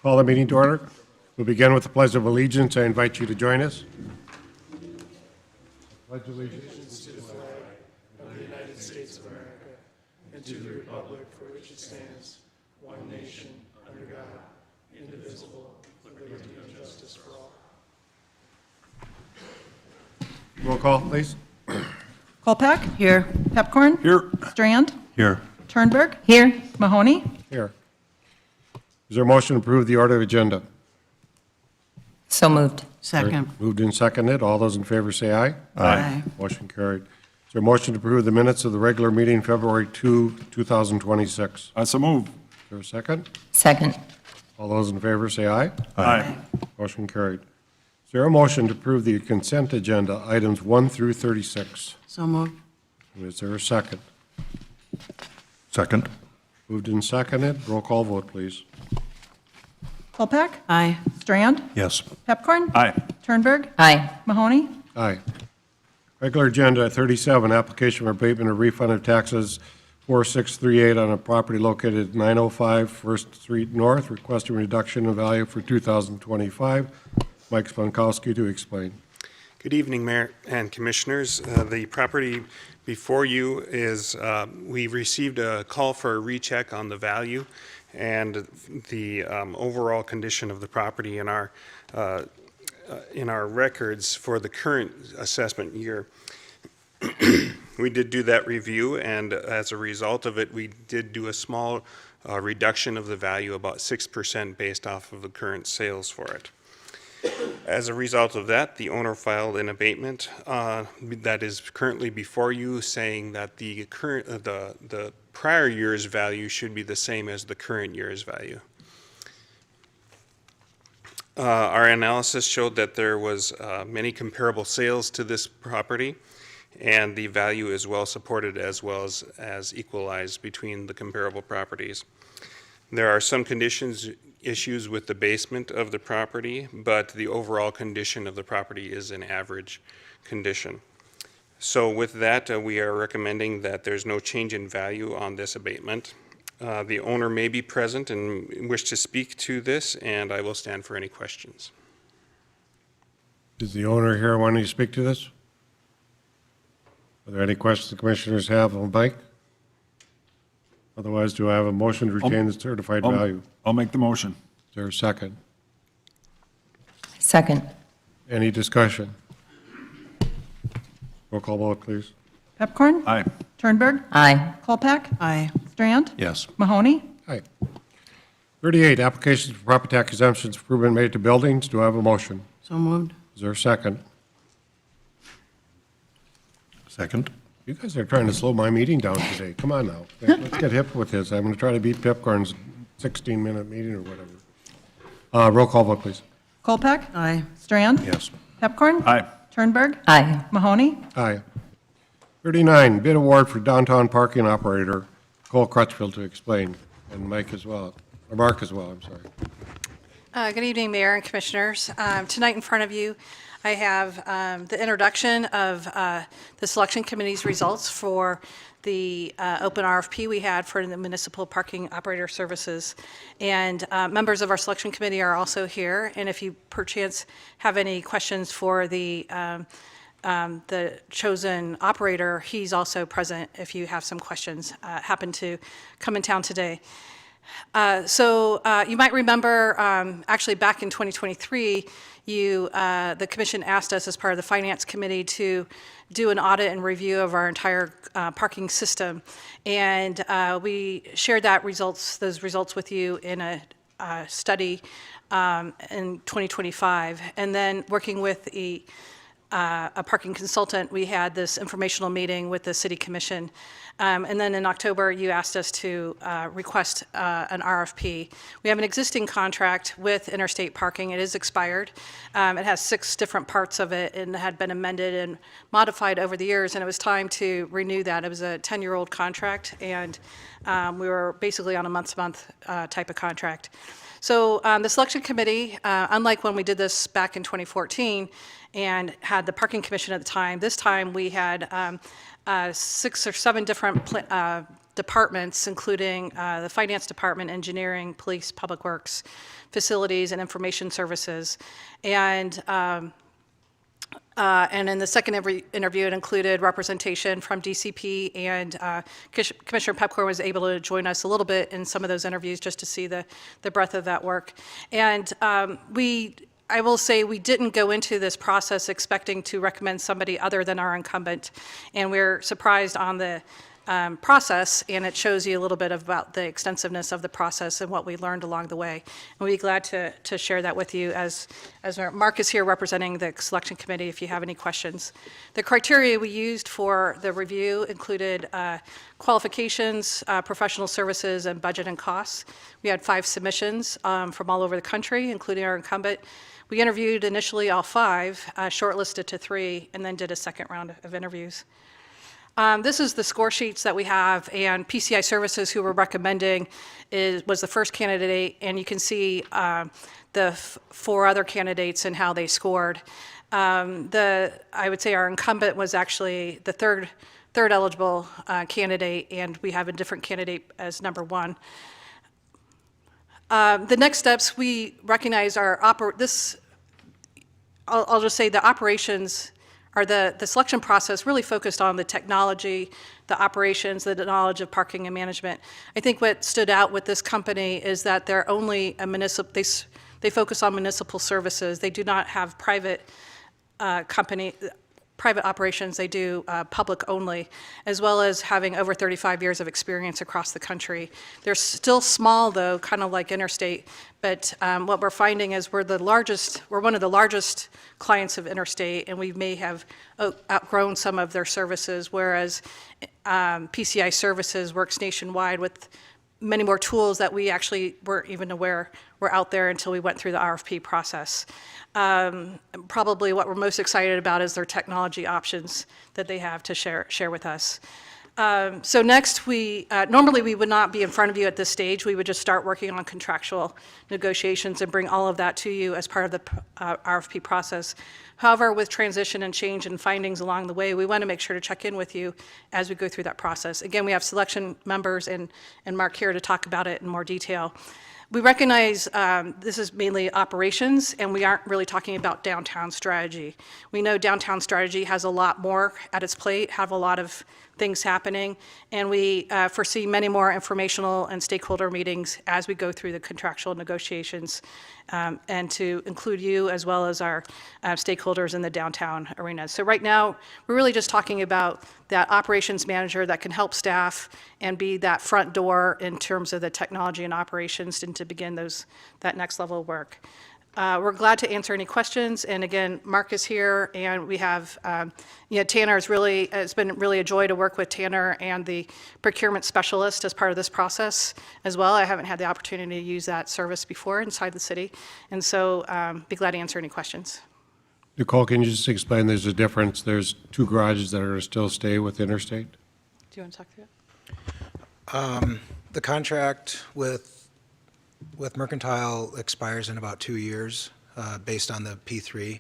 Call the meeting to order. We'll begin with the Pledge of Allegiance. I invite you to join us. Pledge allegiance to the flag of the United States of America and to the republic for which it stands, one nation, under God, indivisible, with liberty and justice for all. Roll call, please. Kolpak? Here. Pepcorn? Here. Strand? Here. Turnberg? Here. Mahoney? Here. Is there a motion to approve the order of agenda? So moved. Second. Moved and seconded. All those in favor say aye. Aye. Motion carried. Is there a motion to approve the minutes of the regular meeting February 2, 2026? So move. Is there a second? Second. All those in favor say aye. Aye. Motion carried. Is there a motion to approve the consent agenda, items 1 through 36? So moved. Is there a second? Second. Moved and seconded. Roll call vote, please. Kolpak? Aye. Strand? Yes. Pepcorn? Aye. Turnberg? Aye. Mahoney? Aye. Regular agenda 37, application for abatement of refund of taxes 4638 on a property located at 905 First Street North, requesting reduction of value for 2025. Mike Sponkowski to explain. Good evening, Mayor and Commissioners. The property before you is, we received a call for a recheck on the value and the overall condition of the property in our records for the current assessment year. We did do that review, and as a result of it, we did do a small reduction of the value, about 6% based off of the current sales for it. As a result of that, the owner filed an abatement that is currently before you, saying that the prior year's value should be the same as the current year's value. Our analysis showed that there was many comparable sales to this property, and the value is well supported as well as equalized between the comparable properties. There are some issues with the basement of the property, but the overall condition of the property is an average condition. So with that, we are recommending that there's no change in value on this abatement. The owner may be present and wish to speak to this, and I will stand for any questions. Is the owner here wanting to speak to this? Are there any questions the commissioners have of Mike? Otherwise, do I have a motion to retain the certified value? I'll make the motion. Is there a second? Second. Any discussion? Roll call vote, please. Pepcorn? Aye. Turnberg? Aye. Kolpak? Aye. Strand? Yes. Mahoney? Aye. 38, applications for property tax exemptions improvement made to buildings. Do I have a motion? So moved. Is there a second? Second. You guys are trying to slow my meeting down today. Come on now. Let's get hip with this. I'm going to try to beat Pepcorn's 16-minute meeting or whatever. Roll call vote, please. Kolpak? Aye. Strand? Yes. Pepcorn? Aye. Turnberg? Aye. Mahoney? Aye. 39, bid award for downtown parking operator, Cole Crutchfield to explain, and Mike as well, or Mark as well, I'm sorry. Good evening, Mayor and Commissioners. Tonight in front of you, I have the introduction of the Selection Committee's results for the open RFP we had for the municipal parking operator services. And members of our Selection Committee are also here, and if you perchance have any questions for the chosen operator, he's also present if you have some questions, happen to come in town today. So you might remember, actually back in 2023, the commission asked us as part of the Finance Committee to do an audit and review of our entire parking system. And we shared those results with you in a study in 2025. And then working with a parking consultant, we had this informational meeting with the City Commission. And then in October, you asked us to request an RFP. We have an existing contract with Interstate Parking. It is expired. It has 6 different parts of it and had been amended and modified over the years, and it was time to renew that. It was a 10-year-old contract, and we were basically on a month-to-month type of contract. So the Selection Committee, unlike when we did this back in 2014 and had the Parking Commission at the time, this time we had 6 or 7 different departments, including the finance department, engineering, police, public works, facilities, and information services. And in the second interview, it included representation from DCP, and Commissioner Pepcore was able to join us a little bit in some of those interviews just to see the breadth of that work. And I will say we didn't go into this process expecting to recommend somebody other than our incumbent, and we're surprised on the process, and it shows you a little bit about the extensiveness of the process and what we learned along the way. And we'd be glad to share that with you as Mark is here representing the selection committee if you have any questions. The criteria we used for the review included qualifications, professional services, and budget and costs. We had 5 submissions from all over the country, including our incumbent. We interviewed initially all 5, shortlisted to 3, and then did a second round of interviews. This is the score sheets that we have, and PCI Services, who we're recommending, was the first candidate, and you can see the 4 other candidates and how they scored. I would say our incumbent was actually the third eligible candidate, and we have a different candidate as number 1. The next steps, we recognize I'll just say the operations or the selection process really focused on the technology, the operations, the knowledge of parking and management. I think what stood out with this company is that they're only a municipal, they focus on municipal services. They do not have private operations. They do public only, as well as having over 35 years of experience across the country. They're still small though, kind of like Interstate, but what we're finding is we're one of the largest clients of Interstate, and we may have outgrown some of their services, whereas PCI Services works nationwide with many more tools that we actually weren't even aware were out there until we went through the RFP process. Probably what we're most excited about is their technology options that they have to share with us. So next, normally we would not be in front of you at this stage. We would just start working on contractual negotiations and bring all of that to you as part of the RFP process. However, with transition and change and findings along the way, we want to make sure to check in with you as we go through that process. Again, we have selection members and Mark here to talk about it in more detail. We recognize this is mainly operations, and we aren't really talking about downtown strategy. We know downtown strategy has a lot more at its plate, have a lot of things happening, and we foresee many more informational and stakeholder meetings as we go through the contractual negotiations, and to include you as well as our stakeholders in the downtown arena. So right now, we're really just talking about that operations manager that can help staff and be that front door in terms of the technology and operations and to begin that next level of work. We're glad to answer any questions, and again, Mark is here, and we have, Tanner it's been really a joy to work with Tanner and the procurement specialist as part of this process as well. I haven't had the opportunity to use that service before inside the city, and so be glad to answer any questions. Nicole, can you just explain there's a difference? There's 2 garages that are going to still stay with Interstate? Do you want to talk through it? The contract with Mercantile expires in about 2 years, based on the P3.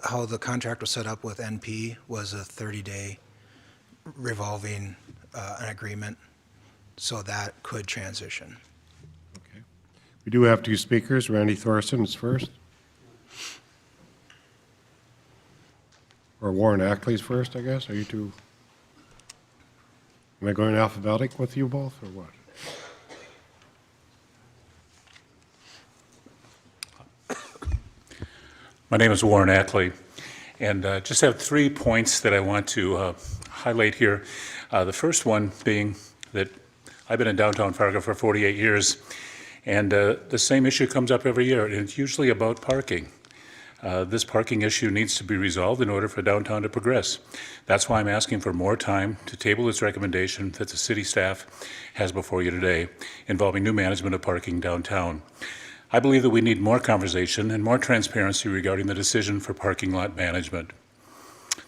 How the contract was set up with NP was a 30-day revolving an agreement, so that could transition. Okay. We do have 2 speakers. Randy Thorson is first. Or Warren Ackley's first, I guess. Are you 2? Am I going alphabetic with you both, or what? My name is Warren Ackley, and just have 3 points that I want to highlight here. The first one being that I've been in downtown Fargo for 48 years, and the same issue comes up every year, and it's usually about parking. This parking issue needs to be resolved in order for downtown to progress. That's why I'm asking for more time to table this recommendation that the city staff has before you today involving new management of parking downtown. I believe that we need more conversation and more transparency regarding the decision for parking lot management.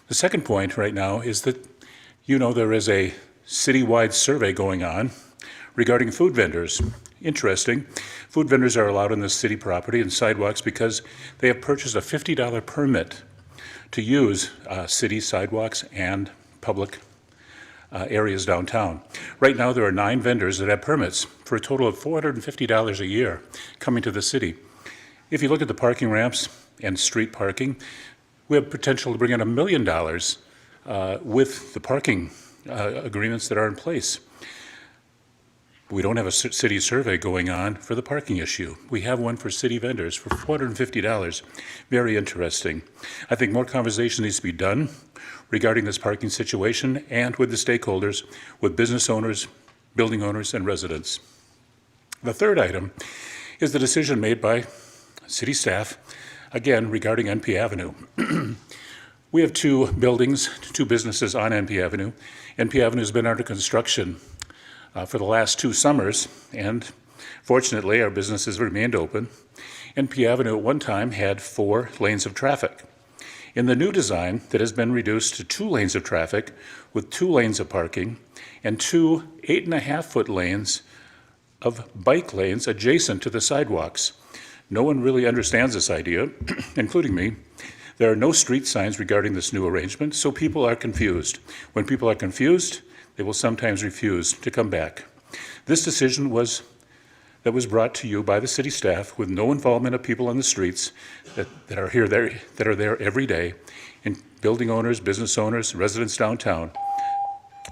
The second point right now is that there is a citywide survey going on regarding food vendors. Interesting. Food vendors are allowed on the city property and sidewalks because they have purchased a $50 permit to use city sidewalks and public areas downtown. Right now, there are 9 vendors that have permits for a total of $450 a year coming to the city. If you look at the parking ramps and street parking, we have potential to bring in $1 million with the parking agreements that are in place. We don't have a city survey going on for the parking issue. We have one for city vendors for $450. Very interesting. I think more conversation needs to be done regarding this parking situation and with the stakeholders, with business owners, building owners, and residents. The third item is the decision made by city staff, again, regarding NP Avenue. We have 2 buildings, 2 businesses on NP Avenue. NP Avenue has been under construction for the last 2 summers, and fortunately, our businesses remained open. NP Avenue at one time had 4 lanes of traffic. In the new design, that has been reduced to 2 lanes of traffic with 2 lanes of parking and 2 8.5-foot lanes of bike lanes adjacent to the sidewalks. No one really understands this idea, including me. There are no street signs regarding this new arrangement, so people are confused. When people are confused, they will sometimes refuse to come back. This decision was brought to you by the city staff with no involvement of people on the streets that are there every day, in building owners, business owners, residents downtown.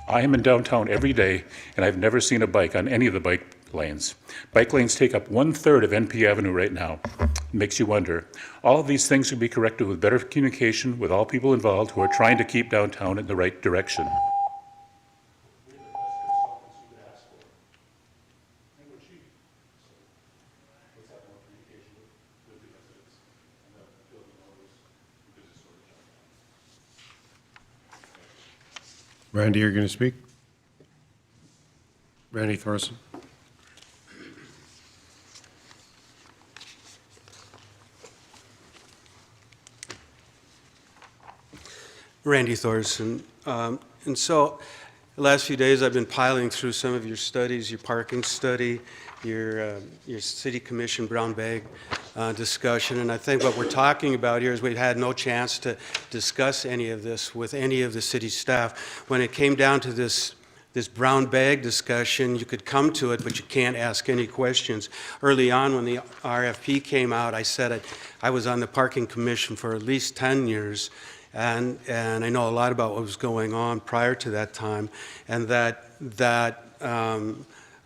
I am in downtown every day, and I've never seen a bike on any of the bike lanes. Bike lanes take up 1/3 of NP Avenue right now. It makes you wonder. All of these things can be corrected with better communication with all people involved who are trying to keep downtown in the right direction. Randy, you're going to speak? Randy Thorson. Randy Thorson. And so the last few days I've been piling through some of your studies, your parking study, your city commission brown bag discussion, and I think what we're talking about here is we've had no chance to discuss any of this with any of the city staff. When it came down to this brown bag discussion, you could come to it, but you can't ask any questions. Early on when the RFP came out, I said I was on the parking commission for at least 10 years, and I know a lot about what was going on prior to that time, and that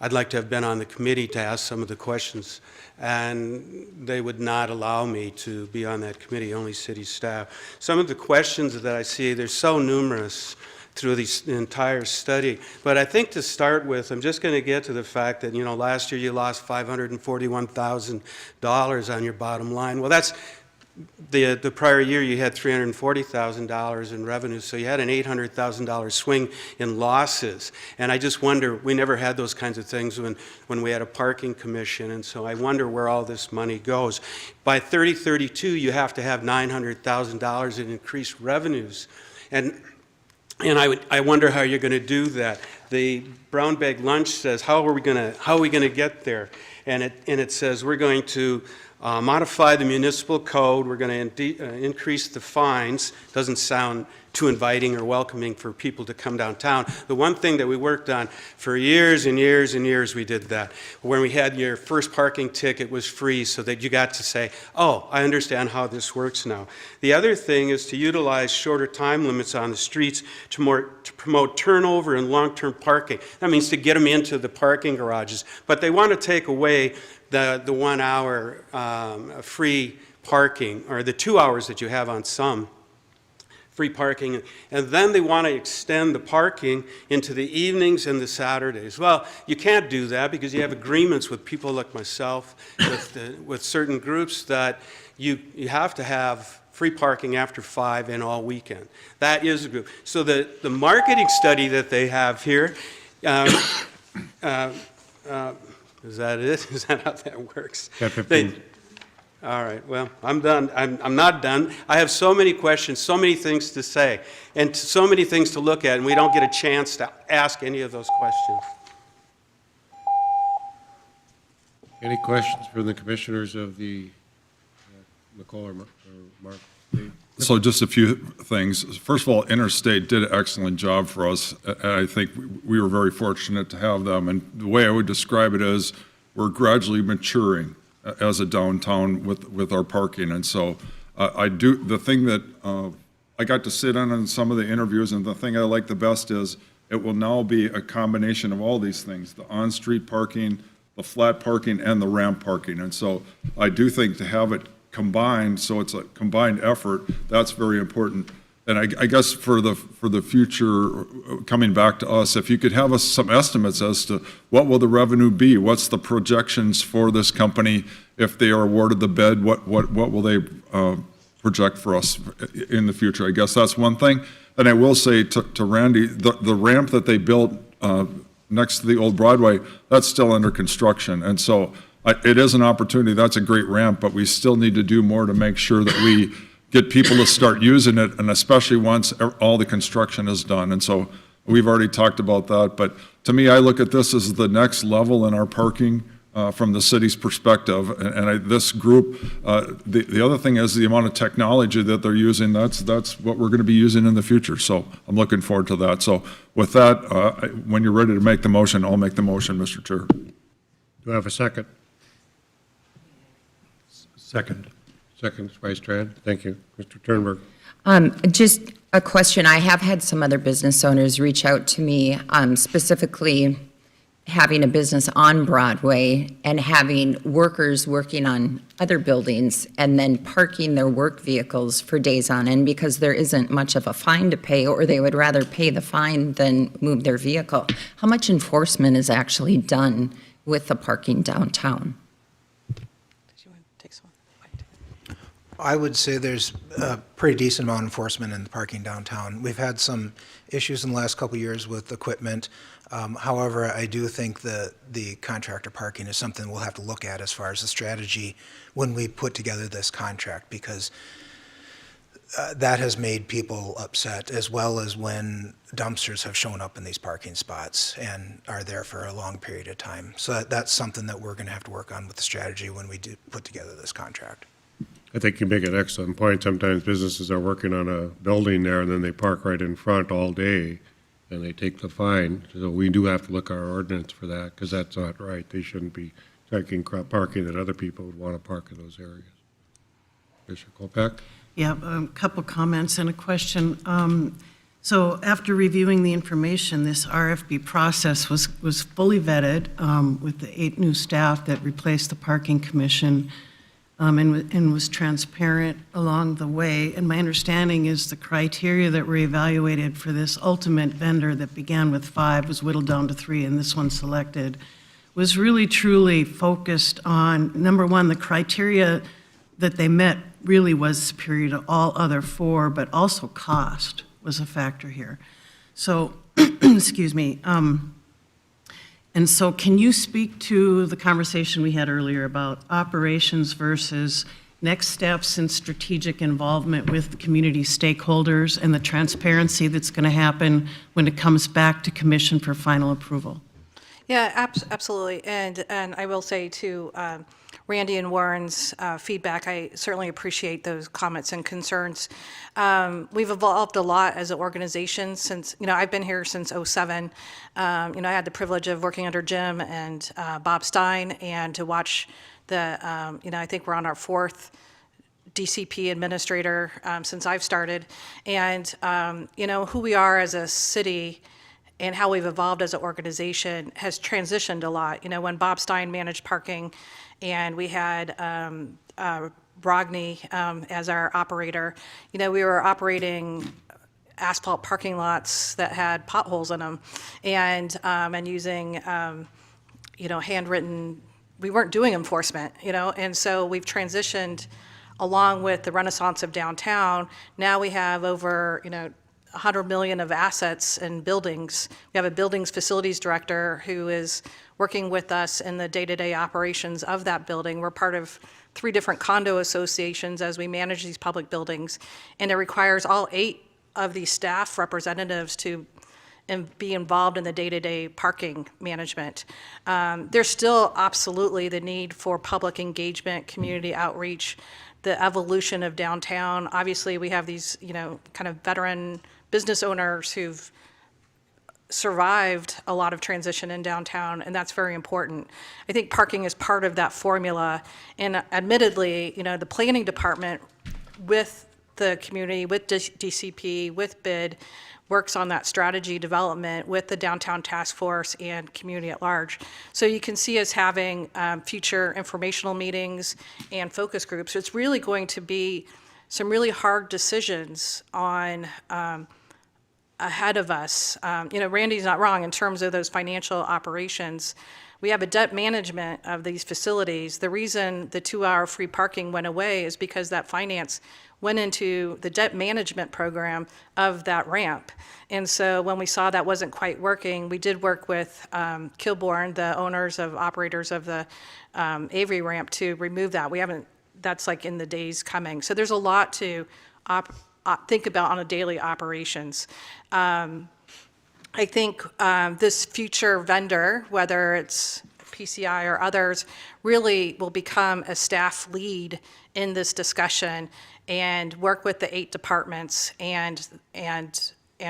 I'd like to have been on the committee to ask some of the questions, and they would not allow me to be on that committee, only city staff. Some of the questions that I see, they're so numerous through the entire study. But I think to start with, I'm just going to get to the fact that, last year you lost $541,000 on your bottom line. Well, that's the prior year you had $340,000 in revenue, so you had an $800,000 swing in losses. And I just wonder, we never had those kinds of things when we had a parking commission, and so I wonder where all this money goes. By 2032, you have to have $900,000 in increased revenues. And I wonder how you're going to do that. The brown bag lunch says, how are we going to get there? And it says we're going to modify the municipal code. We're going to increase the fines. Doesn't sound too inviting or welcoming for people to come downtown. The one thing that we worked on for years and years and years, we did that. When we had your first parking ticket, it was free, so that you got to say, oh, I understand how this works now. The other thing is to utilize shorter time limits on the streets to promote turnover and long-term parking. That means to get them into the parking garages. But they want to take away the 1 hour free parking, or the 2 hours that you have on some free parking, and then they want to extend the parking into the evenings and the Saturdays. Well, you can't do that because you have agreements with people like myself, with certain groups, that you have to have free parking after 5 and all weekend. That is a group. So the marketing study that they have here, is that it? Is that how that works? Got 15. All right, well, I'm done. I'm not done. I have so many questions, so many things to say, and so many things to look at, and we don't get a chance to ask any of those questions. Any questions from the commissioners of the, Nicole or Mark? So just a few things. First of all, Interstate did an excellent job for us, and I think we were very fortunate to have them. And the way I would describe it is we're gradually maturing as a downtown with our parking. And so the thing that I got to sit on some of the interviews, and the thing I like the best is it will now be a combination of all these things, the on-street parking, the flat parking, and the ramp parking. And so I do think to have it combined, so it's a combined effort, that's very important. And I guess for the future, coming back to us, if you could have us some estimates as to what will the revenue be, what's the projections for this company if they are awarded the bid, what will they project for us in the future? I guess that's one thing. And I will say to Randy, the ramp that they built next to the old Broadway, that's still under construction. And so it is an opportunity. That's a great ramp, but we still need to do more to make sure that we get people to start using it, and especially once all the construction is done. And so we've already talked about that. But to me, I look at this as the next level in our parking from the city's perspective. And this group, the other thing is the amount of technology that they're using. That's what we're going to be using in the future. So I'm looking forward to that. So with that, when you're ready to make the motion, I'll make the motion, Mr. Chair. Do I have a second? Second. Second, Vice Tran. Thank you. Mr. Turnberg. Just a question. I have had some other business owners reach out to me, specifically having a business on Broadway and having workers working on other buildings and then parking their work vehicles for days on end because there isn't much of a fine to pay, or they would rather pay the fine than move their vehicle. How much enforcement is actually done with the parking downtown? I would say there's a pretty decent amount of enforcement in the parking downtown. We've had some issues in the last couple of years with equipment. However, I do think that the contractor parking is something we'll have to look at as far as the strategy when we put together this contract, because that has made people upset, as well as when dumpsters have shown up in these parking spots and are there for a long period of time. So that's something that we're going to have to work on with the strategy when we do put together this contract. I think you make an excellent point. Sometimes businesses are working on a building there, and then they park right in front all day, and they take the fine. So we do have to look at our ordinance for that, because that's not right. They shouldn't be taking parking that other people would want to park in those areas. Commissioner Kolpak? Yeah, a couple comments and a question. So after reviewing the information, this RFP process was fully vetted with the 8 new staff that replaced the Parking Commission, and was transparent along the way. And my understanding is the criteria that were evaluated for this ultimate vendor that began with 5 was whittled down to 3, and this one selected was really truly focused on, number one, the criteria that they met really was superior to all other 4, but also cost was a factor here. So, excuse me. And so can you speak to the conversation we had earlier about operations versus next steps in strategic involvement with community stakeholders and the transparency that's going to happen when it comes back to commission for final approval? Yeah, absolutely. And I will say to Randy and Warren's feedback, I certainly appreciate those comments and concerns. We've evolved a lot as an organization since, I've been here since '07. I had the privilege of working under Jim and Bob Stein, and to watch the, I think we're on our 4th DCP administrator since I've started. And, who we are as a city and how we've evolved as an organization has transitioned a lot. When Bob Stein managed parking and we had Brogny as our operator, we were operating asphalt parking lots that had potholes in them, and using, handwritten, we weren't doing enforcement, and so we've transitioned along with the renaissance of downtown. Now we have over, 100 million of assets and buildings. We have a buildings facilities director who is working with us in the day-to-day operations of that building. We're part of 3 different condo associations as we manage these public buildings, and it requires all 8 of these staff representatives to and be involved in the day-to-day parking management. There's still absolutely the need for public engagement, community outreach, the evolution of downtown. Obviously, we have these, kind of veteran business owners who've survived a lot of transition in downtown, and that's very important. I think parking is part of that formula, and admittedly, the planning department with the community, with DCP, with BID, works on that strategy development with the downtown task force and community at large. So you can see us having future informational meetings and focus groups. It's really going to be some really hard decisions on ahead of us. Randy's not wrong in terms of those financial operations. We have a debt management of these facilities. The reason the 2-hour free parking went away is because that finance went into the debt management program of that ramp. And so when we saw that wasn't quite working, we did work with Kilbourne, the operators of the Avery ramp, to remove that. That's like in the days coming. So there's a lot to think about on a daily operations. I think this future vendor, whether it's PCI or others, really will become a staff lead in this discussion and work with the 8 departments and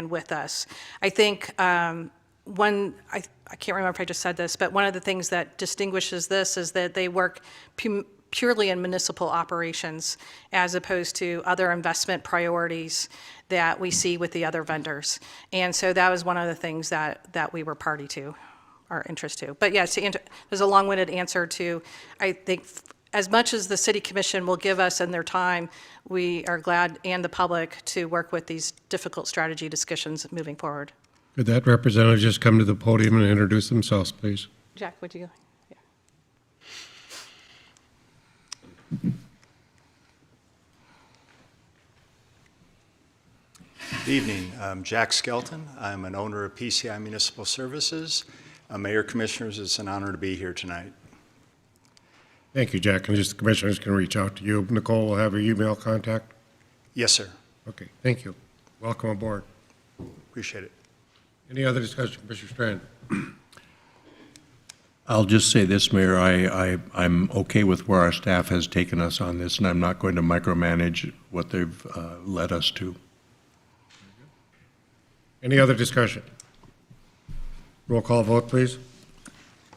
with us. I think I can't remember if I just said this, but one of the things that distinguishes this is that they work purely in municipal operations as opposed to other investment priorities that we see with the other vendors. And so that was one of the things that we were party to, our interest to. But yes, there's a long-winded answer to, I think, as much as the city commission will give us in their time, we are glad, and the public, to work with these difficult strategy discussions moving forward. Could that representative just come to the podium and introduce themselves, please? Jack, would you? Yeah. Good evening. I'm Jack Skelton. I'm an owner of PCI Municipal Services. Mayor, Commissioners, it's an honor to be here tonight. Thank you, Jack. And just the commissioners can reach out to you. Nicole will have your email contact. Yes, sir. Okay, thank you. Welcome aboard. Appreciate it. Any other discussion, Commissioner Strand? I'll just say this, Mayor, I'm okay with where our staff has taken us on this, and I'm not going to micromanage what they've led us to. Any other discussion? Roll call vote, please.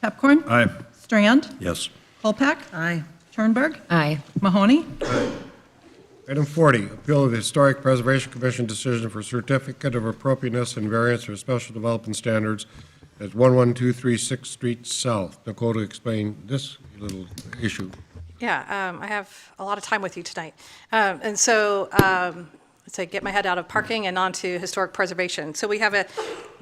Pepcorn? Aye. Strand? Yes. Kolpak? Aye. Turnberg? Aye. Mahoney? Item 40, appeal of the Historic Preservation Commission decision for certificate of appropriateness and variance for special development standards at 11236 Street South. Nicole, to explain this little issue. Yeah, I have a lot of time with you tonight. And so let's get my head out of parking and onto historic preservation. So we have a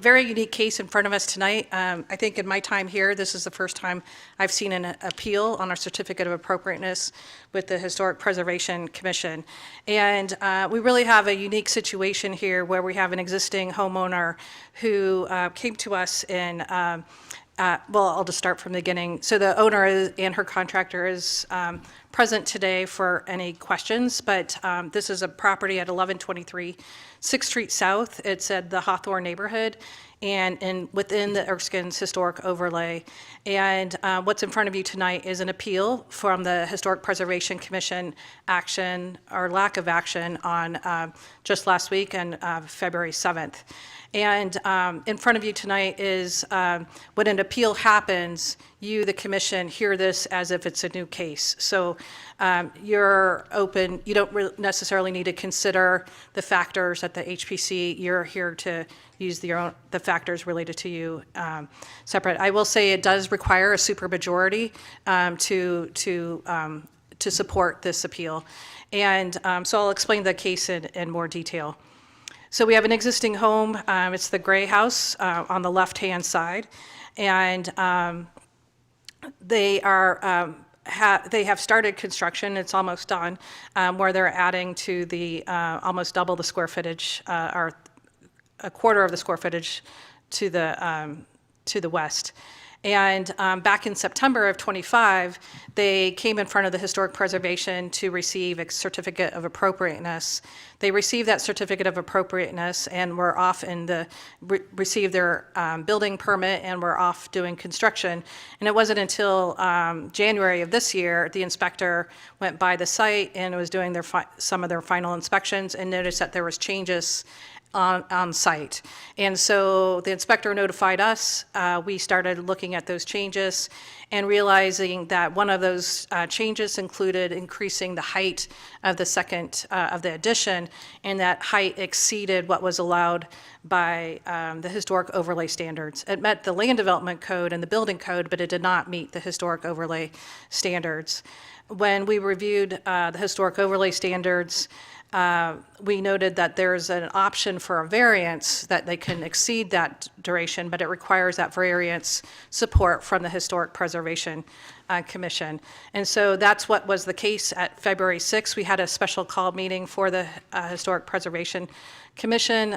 very unique case in front of us tonight. I think in my time here, this is the first time I've seen an appeal on our certificate of appropriateness with the Historic Preservation Commission. And we really have a unique situation here where we have an existing homeowner who came to us in well, I'll just start from the beginning. So the owner and her contractor is present today for any questions, but this is a property at 1123 6th Street South. It's at the Hawthorne neighborhood and within the Erskine's historic overlay. And what's in front of you tonight is an appeal from the Historic Preservation Commission action or lack of action on just last week and February 7th. And in front of you tonight is when an appeal happens, you, the commission, hear this as if it's a new case. So you're open, you don't necessarily need to consider the factors at the HPC. You're here to use the factors related to you separate. I will say it does require a supermajority to support this appeal. And so I'll explain the case in more detail. So we have an existing home. It's the gray house on the left-hand side, and they have started construction. It's almost done, where they're adding to the almost double the square footage, or a quarter of the square footage to the west. And back in September of '25, they came in front of the Historic Preservation to receive a certificate of appropriateness. They received that certificate of appropriateness and were off in received their building permit and were off doing construction. And it wasn't until January of this year, the inspector went by the site and was doing some of their final inspections and noticed that there was changes on site. And so the inspector notified us. We started looking at those changes and realizing that one of those changes included increasing the height of the second of the addition, and that height exceeded what was allowed by the historic overlay standards. It met the land development code and the building code, but it did not meet the historic overlay standards. When we reviewed the historic overlay standards, we noted that there's an option for a variance that they can exceed that duration, but it requires that variance support from the Historic Preservation Commission. And so that's what was the case at February 6th. We had a special call meeting for the Historic Preservation Commission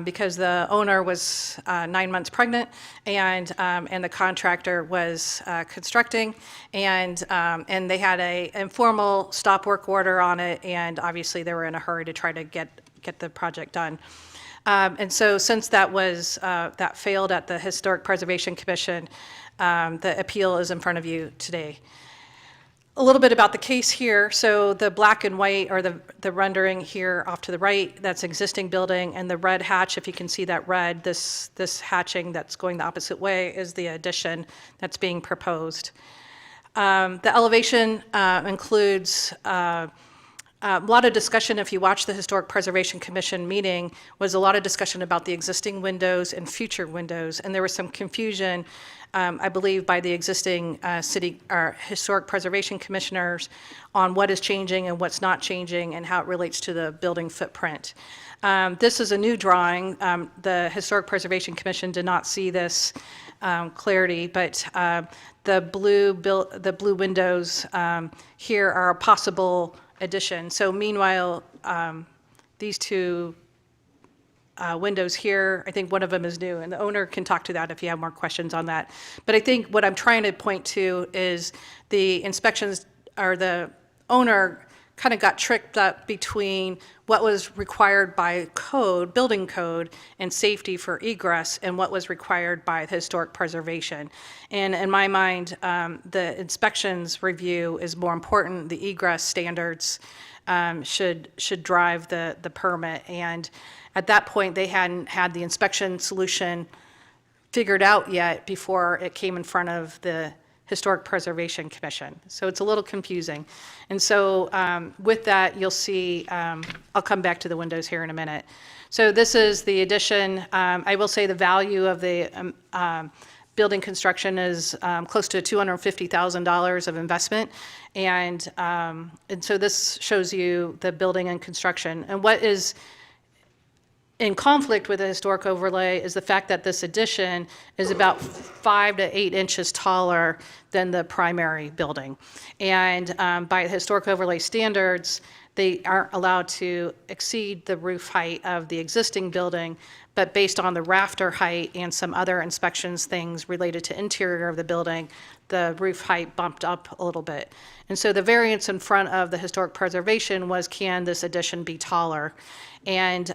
because the owner was 9 months pregnant and the contractor was constructing, and they had a informal stop work order on it, and obviously they were in a hurry to try to get the project done. And so since that was that failed at the Historic Preservation Commission, the appeal is in front of you today. A little bit about the case here. So the black and white, or the rendering here off to the right, that's existing building, and the red hatch, if you can see that red, this hatching that's going the opposite way is the addition that's being proposed. The elevation includes a lot of discussion. If you watch the Historic Preservation Commission meeting, was a lot of discussion about the existing windows and future windows, and there was some confusion, I believe, by the existing city or Historic Preservation Commissioners on what is changing and what's not changing and how it relates to the building footprint. This is a new drawing. The Historic Preservation Commission did not see this clarity, but the blue windows here are a possible addition. So meanwhile, these two windows here, I think one of them is new, and the owner can talk to that if you have more questions on that. But I think what I'm trying to point to is the inspections, or the owner kind of got tricked up between what was required by code, building code, and safety for egress, and what was required by the historic preservation. And in my mind, the inspections review is more important. The egress standards should drive the permit. And at that point, they hadn't had the inspection solution figured out yet before it came in front of the Historic Preservation Commission. So it's a little confusing. And so with that, you'll see, I'll come back to the windows here in a minute. So this is the addition. I will say the value of the building construction is close to $250,000 of investment. And so this shows you the building and construction. And what is in conflict with the historic overlay is the fact that this addition is about 5 to 8 inches taller than the primary building. And by the historic overlay standards, they aren't allowed to exceed the roof height of the existing building, but based on the rafter height and some other inspections things related to interior of the building, the roof height bumped up a little bit. And so the variance in front of the historic preservation was, can this addition be taller? And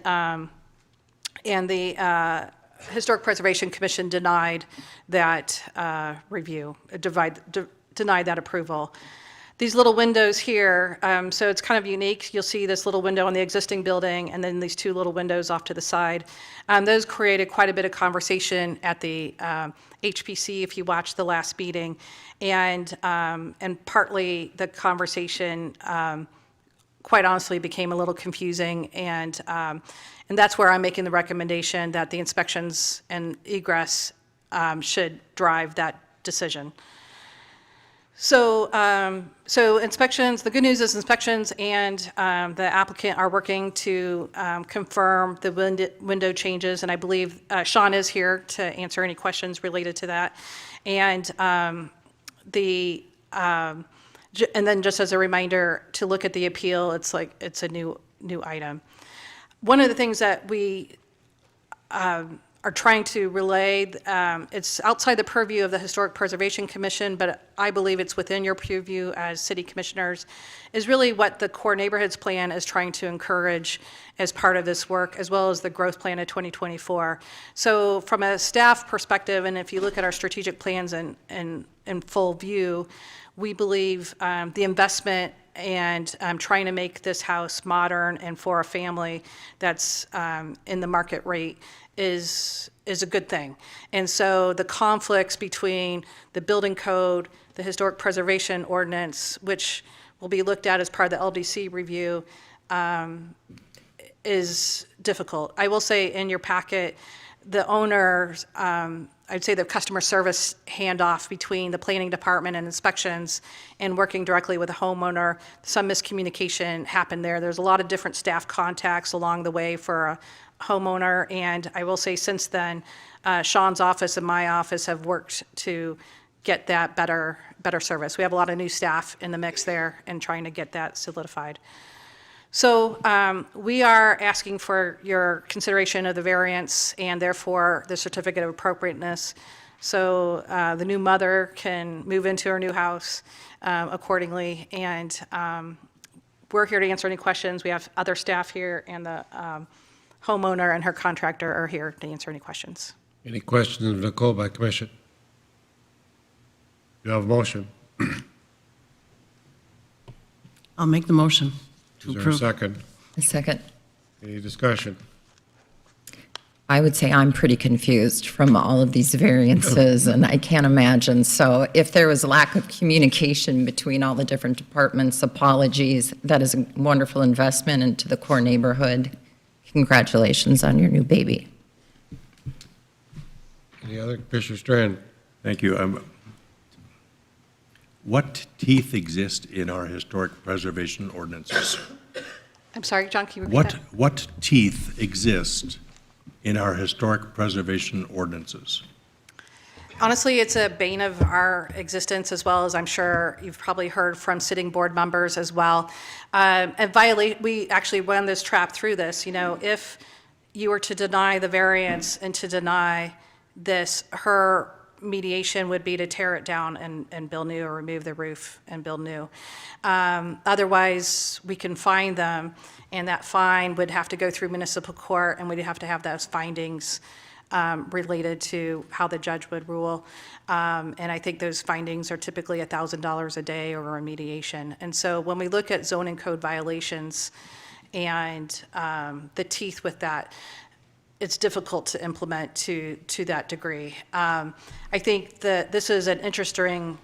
the Historic Preservation Commission denied that review, denied that approval. These little windows here, so it's kind of unique. You'll see this little window on the existing building and then these two little windows off to the side. Those created quite a bit of conversation at the HPC if you watched the last meeting. And partly the conversation quite honestly became a little confusing, and that's where I'm making the recommendation that the inspections and egress should drive that decision. So, so inspections, the good news is inspections and the applicant are working to confirm the window changes, and I believe Sean is here to answer any questions related to that. And and then just as a reminder to look at the appeal, it's like it's a new item. One of the things that we are are trying to relay. It's outside the purview of the Historic Preservation Commission, but I believe it's within your purview as city commissioners, is really what the Core Neighborhoods Plan is trying to encourage as part of this work, as well as the growth plan of 2024. So from a staff perspective, and if you look at our strategic plans in full view, we believe the investment and trying to make this house modern and for a family that's in the market rate is a good thing. And so the conflicts between the building code, the historic preservation ordinance, which will be looked at as part of the LDC review, is difficult. I will say in your packet, the owners, I'd say the customer service handoff between the planning department and inspections and working directly with the homeowner, some miscommunication happened there. There's a lot of different staff contacts along the way for a homeowner, and I will say since then, Sean's office and my office have worked to get that better service. We have a lot of new staff in the mix there and trying to get that solidified. So we are asking for your consideration of the variance and therefore the certificate of appropriateness. So the new mother can move into her new house accordingly. And we're here to answer any questions. We have other staff here, and the homeowner and her contractor are here to answer any questions. Any questions of Nicole by commission? You have a motion. I'll make the motion to Is there a approve. second? A second. Any discussion? I would say I'm pretty confused from all of these variances, and I can't imagine. So if there was a lack of communication between all the different departments, apologies. That is a wonderful investment into the core neighborhood. Congratulations on your new baby. Any other? Commissioner Strand? Thank you. What teeth exist in our historic preservation ordinances? I'm sorry, John, can you repeat that? What teeth exist in our historic preservation ordinances? Honestly, it's a bane of our existence, as well as I'm sure you've probably heard from sitting board members as well. We actually run this trap through this. You know, if you were to deny the variance and to deny this, her mediation would be to tear it down and build new, or remove the roof and build new. Otherwise, we can fine them, and that fine would have to go through municipal court, and we'd have to have those findings related to how the judge would rule. And I think those findings are typically $1,000 a day or a mediation. And so when we look at zoning code violations and the teeth with that, it's difficult to implement to that degree. I think that this is an interesting,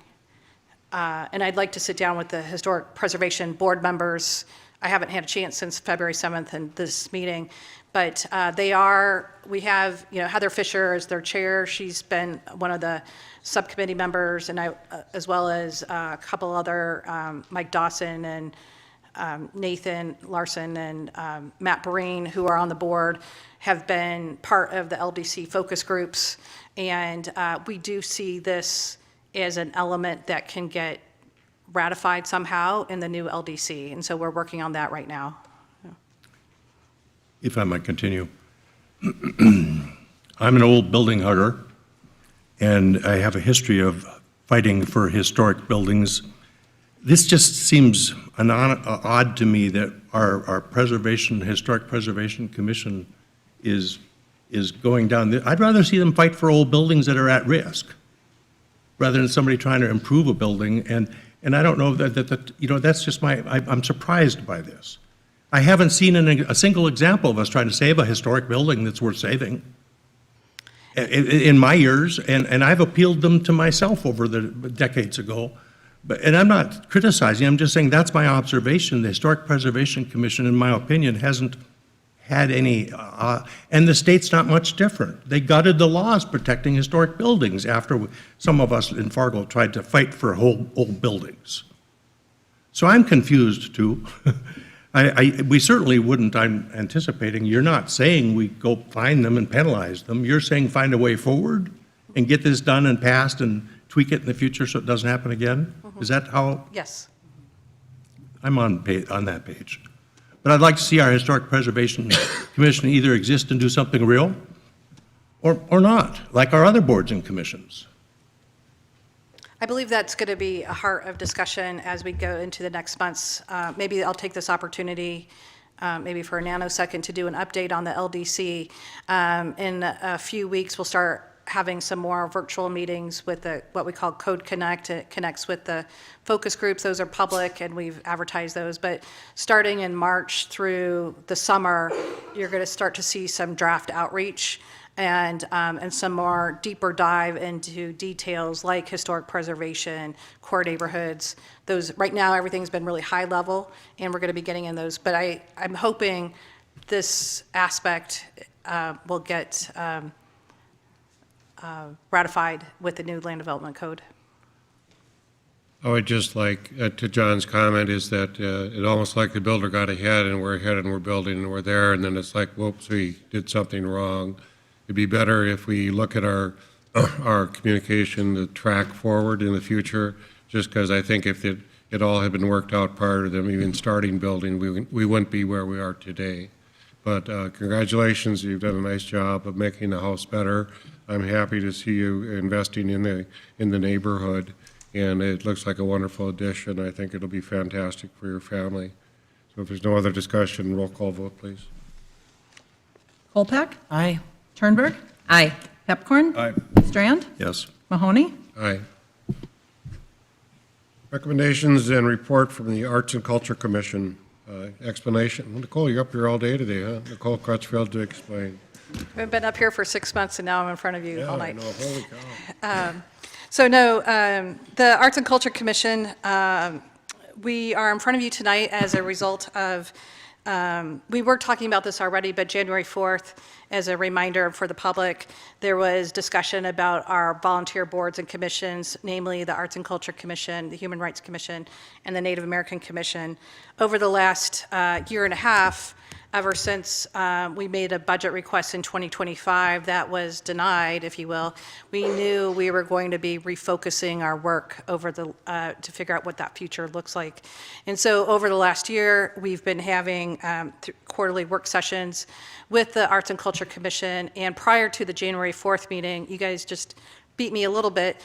and I'd like to sit down with the Historic Preservation Board members. I haven't had a chance since February 7th in this meeting, but we have, Heather Fisher as their chair. She's been one of the subcommittee members, and I, as well as a couple other, Mike Dawson and Nathan Larson and Matt Breen, who are on the board, have been part of the LDC focus groups. And we do see this as an element that can get ratified somehow in the new LDC. And so we're working on that right now. If I might continue. I'm an old building hugger, and I have a history of fighting for historic buildings. This just seems odd to me that our Historic Preservation Commission is going down. I'd rather see them fight for old buildings that are at risk, rather than somebody trying to improve a building. And I don't know that's just I'm surprised by this. I haven't seen a single example of us trying to save a historic building that's worth saving in my years, and I've appealed them to myself over the decades ago. And I'm not criticizing, I'm just saying that's my observation. The Historic Preservation Commission, in my opinion, hasn't had any, and the state's not much different. They gutted the laws protecting historic buildings after some of us in Fargo tried to fight for old buildings. So I'm confused too. We certainly wouldn't, I'm anticipating, you're not saying we go fine them and penalize them. You're saying find a way forward and get this done and passed and tweak it in the future so it doesn't happen again? Is that how? Yes. I'm on that page. But I'd like to see our Historic Preservation Commission either exist and do something real, or not, like our other boards and commissions? I believe that's going to be a heart of discussion as we go into the next months. Maybe I'll take this opportunity, maybe for a nanosecond, to do an update on the LDC. In a few weeks, we'll start having some more virtual meetings with what we call Code Connect. It connects with the focus groups. Those are public, and we've advertised those. But starting in March through the summer, you're going to start to see some draft outreach and some more deeper dive into details like historic preservation, core neighborhoods. Those, right now, everything's been really high level, and we're going to be getting in those. But I'm hoping this aspect will get ratified with the new land development code. I would just like, to John's comment, is that it almost like the builder got ahead and we're ahead and we're building and we're there, and then it's like, whoops, we did something wrong. It'd be better if we look at our communication, the track forward in the future, just because I think if it all had been worked out prior to them even starting building, we wouldn't be where we are today. But congratulations, you've done a nice job of making the house better. I'm happy to see you investing in the neighborhood, and it looks like a wonderful addition. I think it'll be fantastic for your family. So if there's no other discussion, roll call vote, please. Kolpak? Aye. Turnberg? Aye. Pepcorn? Aye. Strand? Yes. Mahoney? Aye. Recommendations and report from the Arts and Culture Commission. Explanation. Nicole, you're up here all day today, huh? Nicole Crutchfield to explain. I've been up here for 6 months, and now I'm in front of you Yeah, all I night. know. Holy cow. So no, the Arts and Culture Commission, we are in front of you tonight as a result of, we were talking about this already, but January 4th, as a reminder for the public, there was discussion about our volunteer boards and commissions, namely the Arts and Culture Commission, the Human Rights Commission, and the Native American Commission. Over the last year and a half, ever since we made a budget request in 2025 that was denied, if you will, we knew we were going to be refocusing our work over to figure out what that future looks like. And so over the last year, we've been having quarterly work sessions with the Arts and Culture Commission, and prior to the January 4th meeting, you guys just beat me a little bit.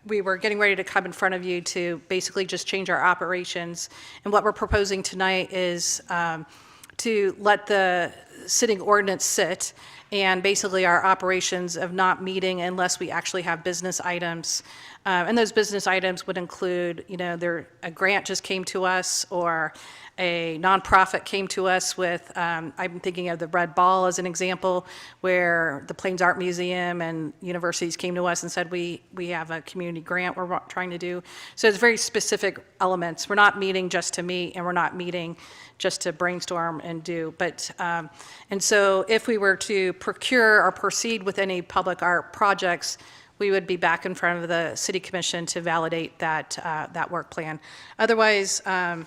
We were getting ready to come in front of you to basically just change our operations. And what we're proposing tonight is to let the sitting ordinance sit, and basically our operations of not meeting unless we actually have business items. And those business items would include, a grant just came to us, or a nonprofit came to us with, I'm thinking of the Red Ball as an example, where the Plains Art Museum and universities came to us and said, we have a community grant we're trying to do. So it's very specific elements. We're not meeting just to meet, and we're not meeting just to brainstorm and do. But, and so if we were to procure or proceed with any public art projects, we would be back in front of the City Commission to validate that work plan. Otherwise, we're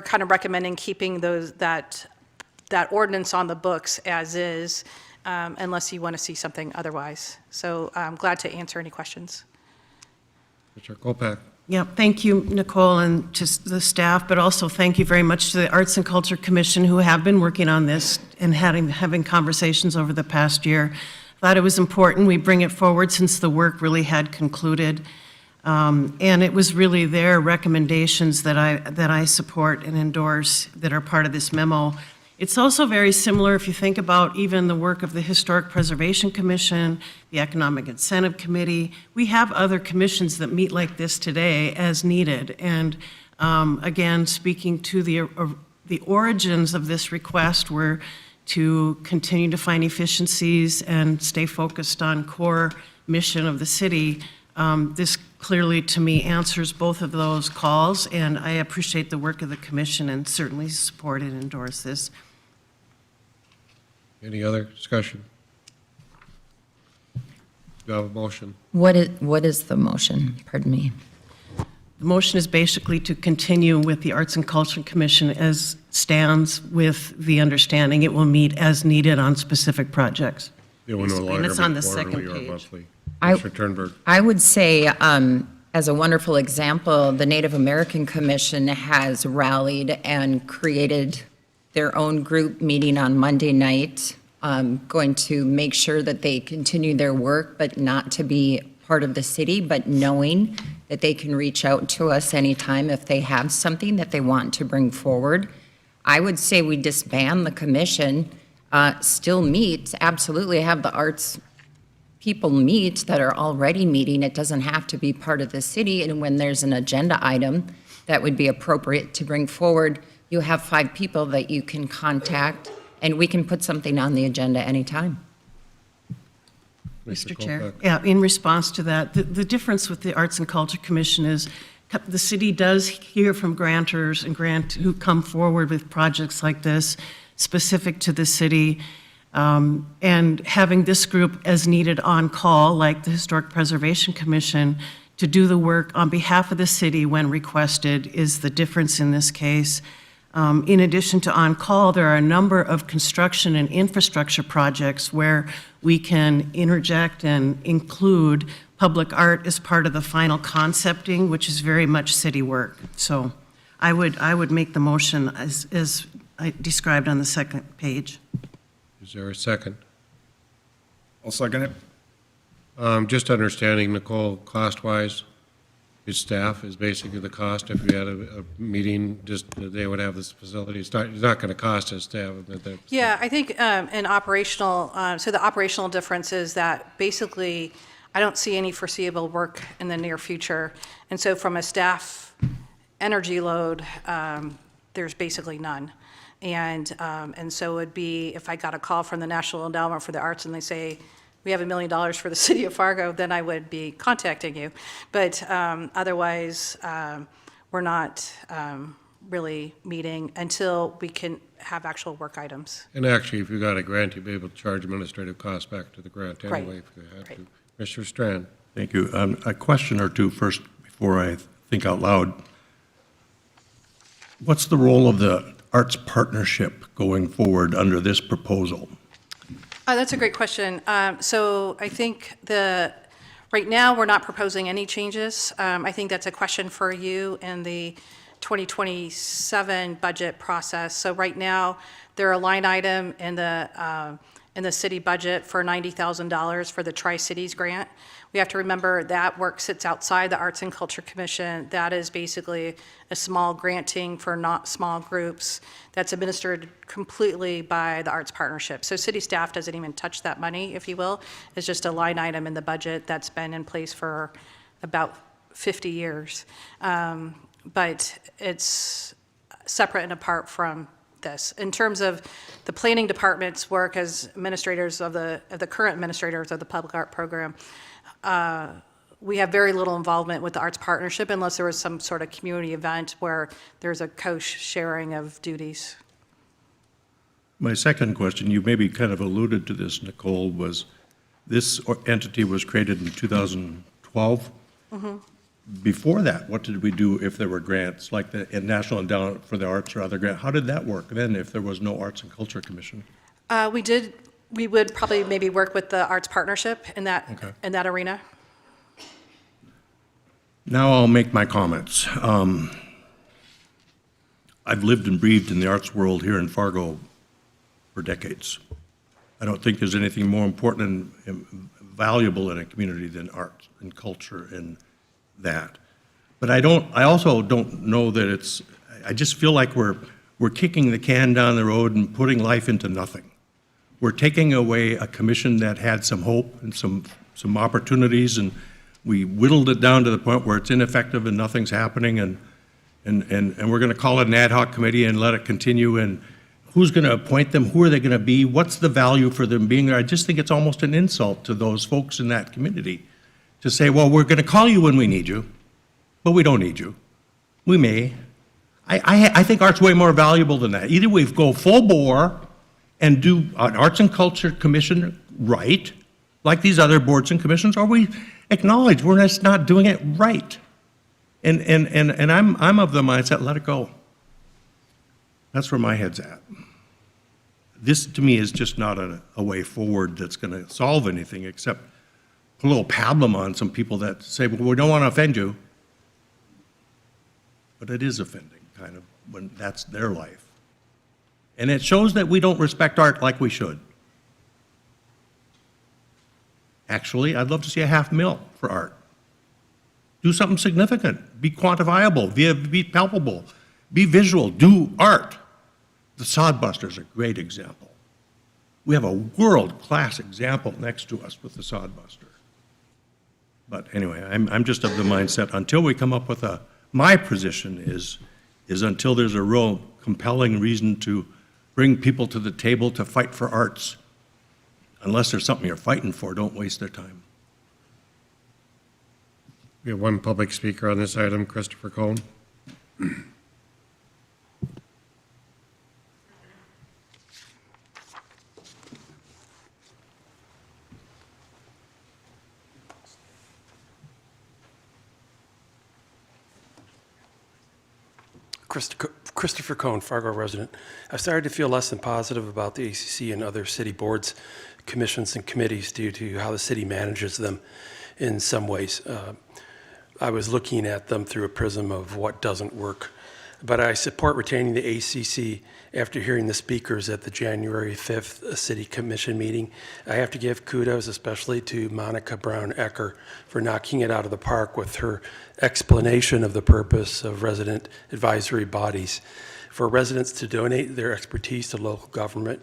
kind of recommending keeping that ordinance on the books as is, unless you want to see something otherwise. So I'm glad to answer any questions. Mr. Kolpak. Yeah, thank you, Nicole, and to the staff, but also thank you very much to the Arts and Culture Commission, who have been working on this and having conversations over the past year. Thought it was important we bring it forward since the work really had concluded. And it was really their recommendations that I support and endorse that are part of this memo. It's also very similar if you think about even the work of the Historic Preservation Commission, the Economic Incentive Committee. We have other commissions that meet like this today as needed. And again, speaking to the origins of this request were to continue to find efficiencies and stay focused on core mission of the city. This clearly, to me, answers both of those calls, and I appreciate the work of the commission and certainly support and endorse this. Any other discussion? Do you have a motion? What is the motion? Pardon me. The motion is basically to continue with the Arts and Culture Commission as stands, with the understanding it will meet as needed on specific projects. It will no Basically, and longer it's on be the second quarterly or page. monthly. I- Mr. Turnberg. I would say, as a wonderful example, the Native American Commission has rallied and created their own group meeting on Monday night, going to make sure that they continue their work, but not to be part of the city, but knowing that they can reach out to us anytime if they have something that they want to bring forward. I would say we disband the commission, still meet, absolutely have the arts people meet that are already meeting. It doesn't have to be part of the city, and when there's an agenda item that would be appropriate to bring forward, you have 5 people that you can contact, and we can put something on the agenda anytime. Mr. Kolpak. Chair. Yeah, in response to that, the difference with the Arts and Culture Commission is the city does hear from grantors and who come forward with projects like this specific to the city. And having this group as needed on call, like the Historic Preservation Commission, to do the work on behalf of the city when requested is the difference in this case. In addition to on-call, there are a number of construction and infrastructure projects where we can interject and include public art as part of the final concepting, which is very much city work. So I would make the motion as I described on the second page. Is there a second? I'll second it. Just understanding, Nicole, cost-wise, his staff is basically the cost. If we had a meeting, just they would have this facility. It's not going to cost us to have it. But Yeah, I think in operational, so the operational difference is that basically I don't see any foreseeable work in the near future. And so from a staff energy load, there's basically none. And so it would be, if I got a call from the National Endowment for the Arts and they say, we have $1 million for the city of Fargo, then I would be contacting you. But otherwise, we're not really meeting until we can have actual work items. And actually, if you got a grant, you'd be able to charge administrative costs back to the grant Right. anyway if you had Right. to. Mr. Strand. Thank you. A question or two first before I think out loud. What's the role of the arts partnership going forward under this proposal? That's a great question. So I think right now, we're not proposing any changes. I think that's a question for you in the 2027 budget process. So right now, there are a line item in the city budget for $90,000 for the Tri-Cities grant. We have to remember that work sits outside the Arts and Culture Commission. That is basically a small granting for not small groups that's administered completely by the Arts Partnership. So city staff doesn't even touch that money, if you will. It's just a line item in the budget that's been in place for about 50 years. But it's separate and apart from this. In terms of the planning department's work as administrators of the current administrators of the public art program, we have very little involvement with the Arts Partnership unless there was some sort of community event where there's a co-sharing of duties. My second question, you maybe kind of alluded to this, Nicole, was this entity was created in 2012. Mm-hmm. Before that, what did we do if there were grants, like the National Endowment for the Arts or other grant? How did that work then if there was no Arts and Culture Commission? We would probably maybe work with the Arts Partnership in that Okay. in that arena. Now I'll make my comments. I've lived and breathed in the arts world here in Fargo for decades. I don't think there's anything more important and valuable in a community than art and culture and that. But I also don't know that I just feel like we're kicking the can down the road and putting life into nothing. We're taking away a commission that had some hope and some opportunities, and we whittled it down to the point where it's ineffective and nothing's happening, and we're going to call it an ad hoc committee and let it continue, and who's going to appoint them? Who are they going to be? What's the value for them being there? I just think it's almost an insult to those folks in that community to say, well, we're going to call you when we need you, but we don't need you. We may. I think art's way more valuable than that. Either we go full bore and do an Arts and Culture Commission right, like these other boards and commissions, or we acknowledge we're just not doing it right. And I'm of the mindset, let it go. That's where my head's at. This, to me, is just not a way forward that's going to solve anything except put a little pablum on some people that say, well, we don't want to offend you. But it is offending, kind of, when that's their life. And it shows that we don't respect art like we should. Actually, I'd love to see a $500,000 for art. Do something significant. Be quantifiable, be palpable, be visual, do art. The Sodbuster is a great example. We have a world-class example next to us with the Sodbuster. But anyway, I'm just of the mindset, until we come up with my position is until there's a real compelling reason to bring people to the table to fight for arts. Unless there's something you're fighting for, don't waste their time. We have one public speaker on this item, Christopher Cohn. Christopher Cohn, Fargo resident. I've started to feel less than positive about the ACC and other city boards, commissions, and committees due to how the city manages them in some ways. I was looking at them through a prism of what doesn't work. But I support retaining the ACC after hearing the speakers at the January 5th City Commission meeting. I have to give kudos especially to Monica Brown-Ecker for knocking it out of the park with her explanation of the purpose of resident advisory bodies. For residents to donate their expertise to local government,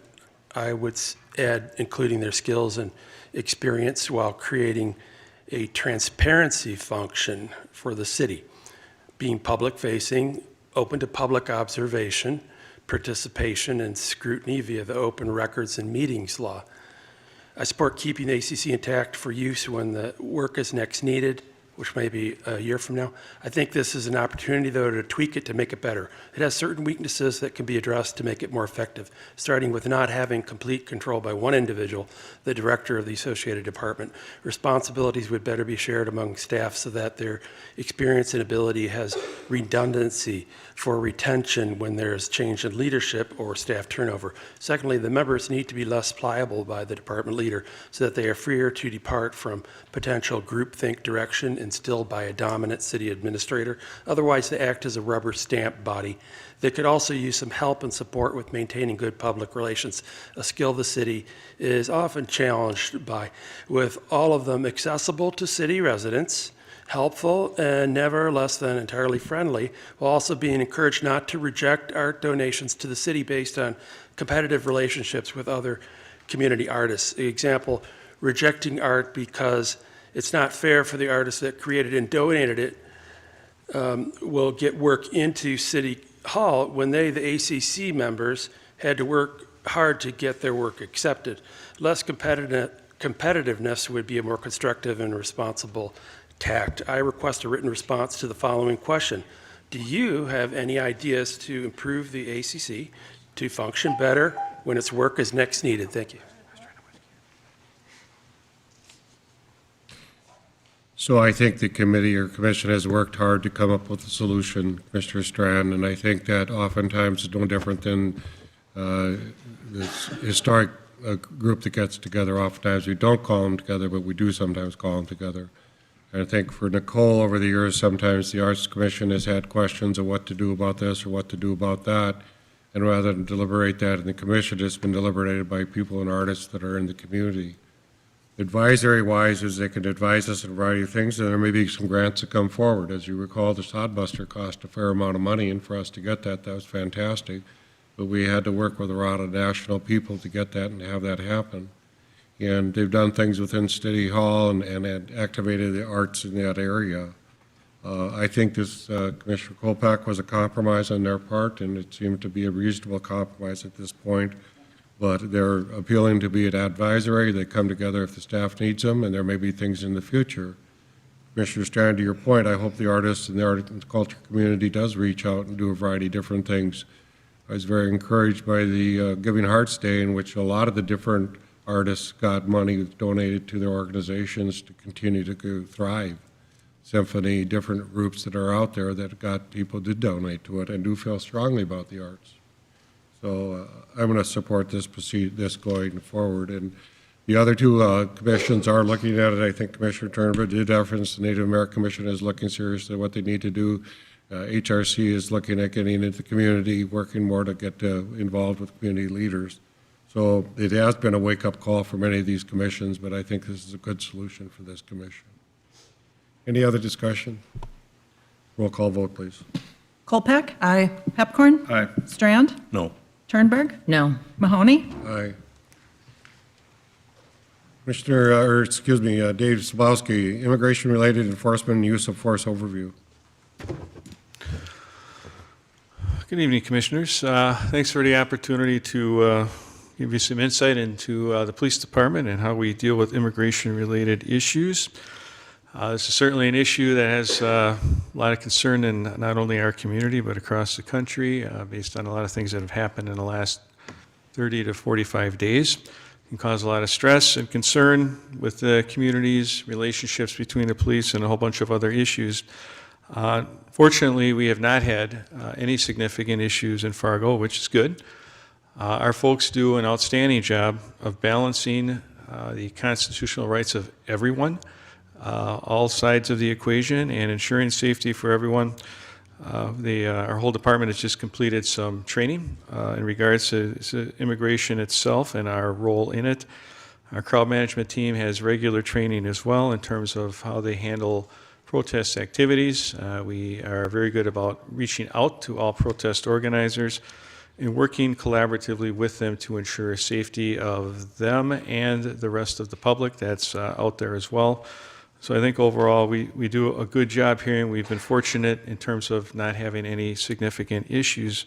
I would add including their skills and experience while creating a transparency function for the city, being public-facing, open to public observation, participation, and scrutiny via the open records and meetings law. I support keeping the ACC intact for use when the work is next needed, which may be a year from now. I think this is an opportunity, though, to tweak it to make it better. It has certain weaknesses that can be addressed to make it more effective, starting with not having complete control by one individual, the director of the associated department. Responsibilities would better be shared among staff so that their experience and ability has redundancy for retention when there is change in leadership or staff turnover. Secondly, the members need to be less pliable by the department leader so that they are freer to depart from potential groupthink direction instilled by a dominant city administrator. Otherwise, they act as a rubber stamp body that could also use some help and support with maintaining good public relations, a skill the city is often challenged by. With all of them accessible to city residents, helpful, and never less than entirely friendly, while also being encouraged not to reject art donations to the city based on competitive relationships with other community artists. The example, rejecting art because it's not fair for the artist that created and donated it will get work into City Hall when they, the ACC members, had to work hard to get their work accepted. Less competitiveness would be a more constructive and responsible tact. I request a written response to the following question. Do you have any ideas to improve the ACC to function better when its work is next needed? Thank you. So I think the committee or commission has worked hard to come up with a solution, Commissioner Strand, and I think that oftentimes it's no different than this historic group that gets together. Oftentimes we don't call them together, but we do sometimes call them together. And I think for Nicole over the years, sometimes the Arts Commission has had questions of what to do about this or what to do about that. And rather than deliberate that in the commission, it's been deliberated by people and artists that are in the community. Advisory-wise, is they can advise us on a variety of things, and there may be some grants that come forward. As you recall, the Sodbuster cost a fair amount of money, and for us to get that, that was fantastic. But we had to work with a lot of national people to get that and have that happen. And they've done things within City Hall and activated the arts in that area. I think this Commissioner Kolpak was a compromise on their part, and it seemed to be a reasonable compromise at this point. But they're appealing to be an advisory. They come together if the staff needs them, and there may be things in the future. Commissioner Strand, to your point, I hope the artists and the art and culture community does reach out and do a variety of different things. I was very encouraged by the Giving Hearts Day, in which a lot of the different artists got money donated to their organizations to continue to thrive. Symphony, different groups that are out there that got people to donate to it and do feel strongly about the arts. So I'm going to support this going forward. And the other two commissions are looking at it. I think Commissioner Turnbull did reference the Native American Commission is looking seriously at what they need to do. HRC is looking at getting into the community, working more to get involved with community leaders. So it has been a wake-up call for many of these commissions, but I think this is a good solution for this commission. Any other discussion? Roll call vote, please. Kolpak? Aye. Pepcorn? Aye. Strand? No. Turnberg? No. Mahoney? Aye. Dave Slabowski, Immigration-Related Enforcement and Use of Force Overview. Good evening, Commissioners. Thanks for the opportunity to give you some insight into the Police Department and how we deal with immigration-related issues. This is certainly an issue that has a lot of concern in not only our community but across the country based on a lot of things that have happened in the last 30 to 45 days. It can cause a lot of stress and concern with the communities, relationships between the police, and a whole bunch of other issues. Fortunately, we have not had any significant issues in Fargo, which is good. Our folks do an outstanding job of balancing the constitutional rights of everyone, all sides of the equation, and ensuring safety for everyone. Our whole department has just completed some training in regards to immigration itself and our role in it. Our crowd management team has regular training as well in terms of how they handle protest activities. We are very good about reaching out to all protest organizers and working collaboratively with them to ensure safety of them and the rest of the public that's out there as well. So I think overall we do a good job here, and we've been fortunate in terms of not having any significant issues.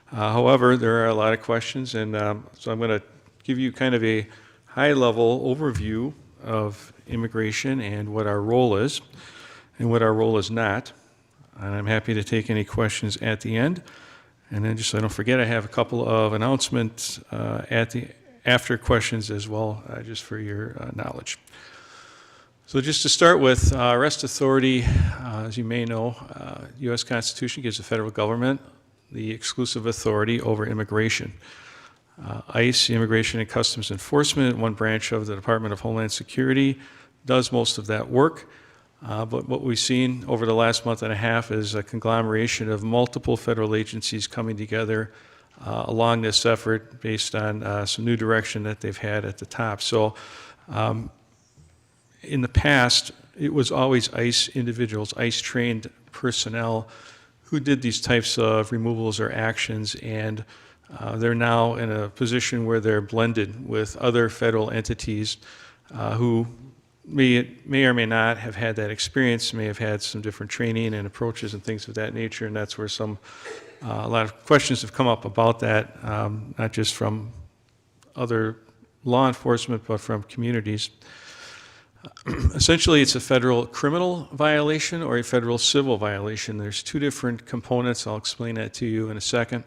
However, there are a lot of questions, and so I'm going to give you kind of a high-level overview of immigration and what our role is and what our role is not. And I'm happy to take any questions at the end. And then just so I don't forget, I have a couple of announcements after questions as well, just for your knowledge. So just to start with, arrest authority, as you may know, U.S. Constitution gives the federal government the exclusive authority over immigration. ICE, Immigration and Customs Enforcement, one branch of the Department of Homeland Security, does most of that work. But what we've seen over the last month and a half is a conglomeration of multiple federal agencies coming together along this effort based on some new direction that they've had at the top. So in the past, it was always ICE individuals, ICE-trained personnel who did these types of removals or actions, and they're now in a position where they're blended with other federal entities who may or may not have had that experience, may have had some different training and approaches and things of that nature, and that's where a lot of questions have come up about that, not just from other law enforcement, but from communities. Essentially, it's a federal criminal violation or a federal civil violation. There's two different components. I'll explain that to you in a second.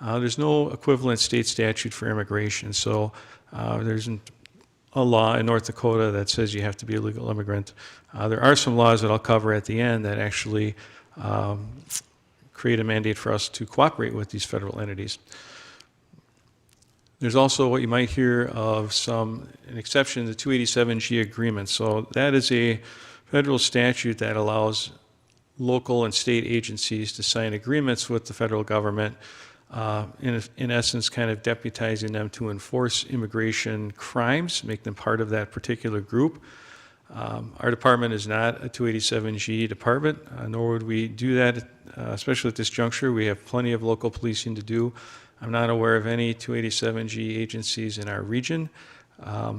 There's no equivalent state statute for immigration, so there isn't a law in North Dakota that says you have to be a legal immigrant. There are some laws that I'll cover at the end that actually create a mandate for us to cooperate with these federal entities. There's also what you might hear of an exception to the 287G agreement. So that is a federal statute that allows local and state agencies to sign agreements with the federal government, in essence kind of deputizing them to enforce immigration crimes, make them part of that particular group. Our department is not a 287G department, nor would we do that, especially at this juncture. We have plenty of local policing to do. I'm not aware of any 287G agencies in our region.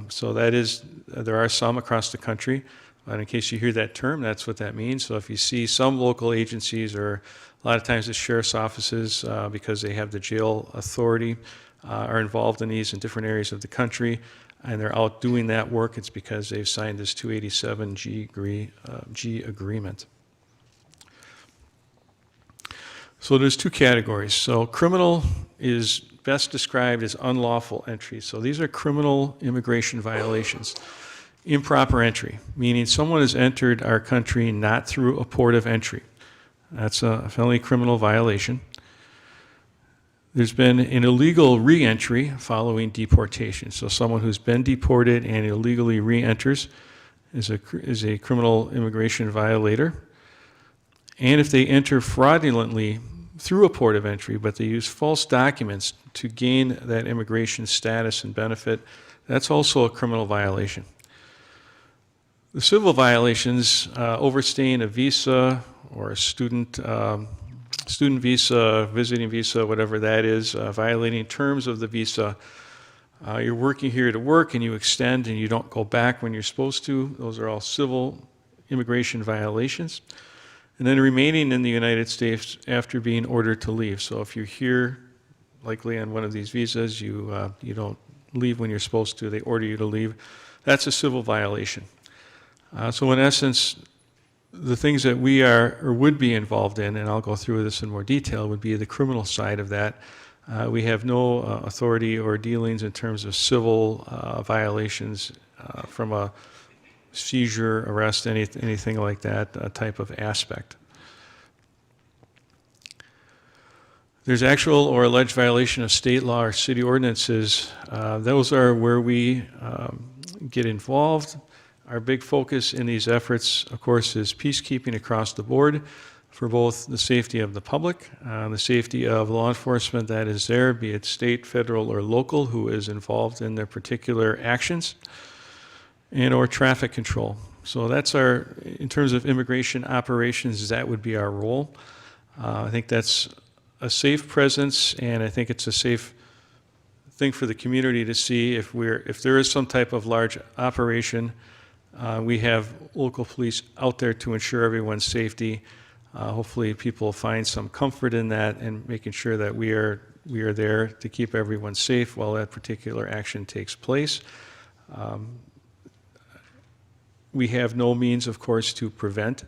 So there are some across the country, but in case you hear that term, that's what that means. So if you see some local agencies, or a lot of times the sheriff's offices, because they have the jail authority, are involved in these in different areas of the country, and they're out doing that work, it's because they've signed this 287G agreement. So there's two categories. So criminal is best described as unlawful entry. So these are criminal immigration violations. Improper entry, meaning someone has entered our country not through a port of entry. That's a felony criminal violation. There's been an illegal re-entry following deportation. So someone who's been deported and illegally re-enters is a criminal immigration violator. and if they enter fraudulently through a port of entry, but they use false documents to gain that immigration status and benefit, that's also a criminal violation. The civil violations, overstaying a visa or a student visa, visiting visa, whatever that is, violating terms of the visa. You're working here to work and you extend and you don't go back when you're supposed to. Those are all civil immigration violations. And then remaining in the United States after being ordered to leave. So if you're here, likely on one of these visas, you don't leave when you're supposed to, they order you to leave, that's a civil violation. So in essence, the things that we are or would be involved in, and I'll go through this in more detail, would be the criminal side of that. We have no authority or dealings in terms of civil violations from a seizure, arrest, anything like that type of aspect. There's actual or alleged violation of state law or city ordinances. Those are where we get involved. Our big focus in these efforts, of course, is peacekeeping across the board for both the safety of the public, the safety of law enforcement that is there, be it state, federal, or local, who is involved in their particular actions, and or traffic control. So that's our, in terms of immigration operations, that would be our role. I think that's a safe presence, and I think it's a safe thing for the community to see if there is some type of large operation. We have local police out there to ensure everyone's safety. Hopefully people find some comfort in that and making sure that we are there to keep everyone safe while that particular action takes place. We have no means, of course, to prevent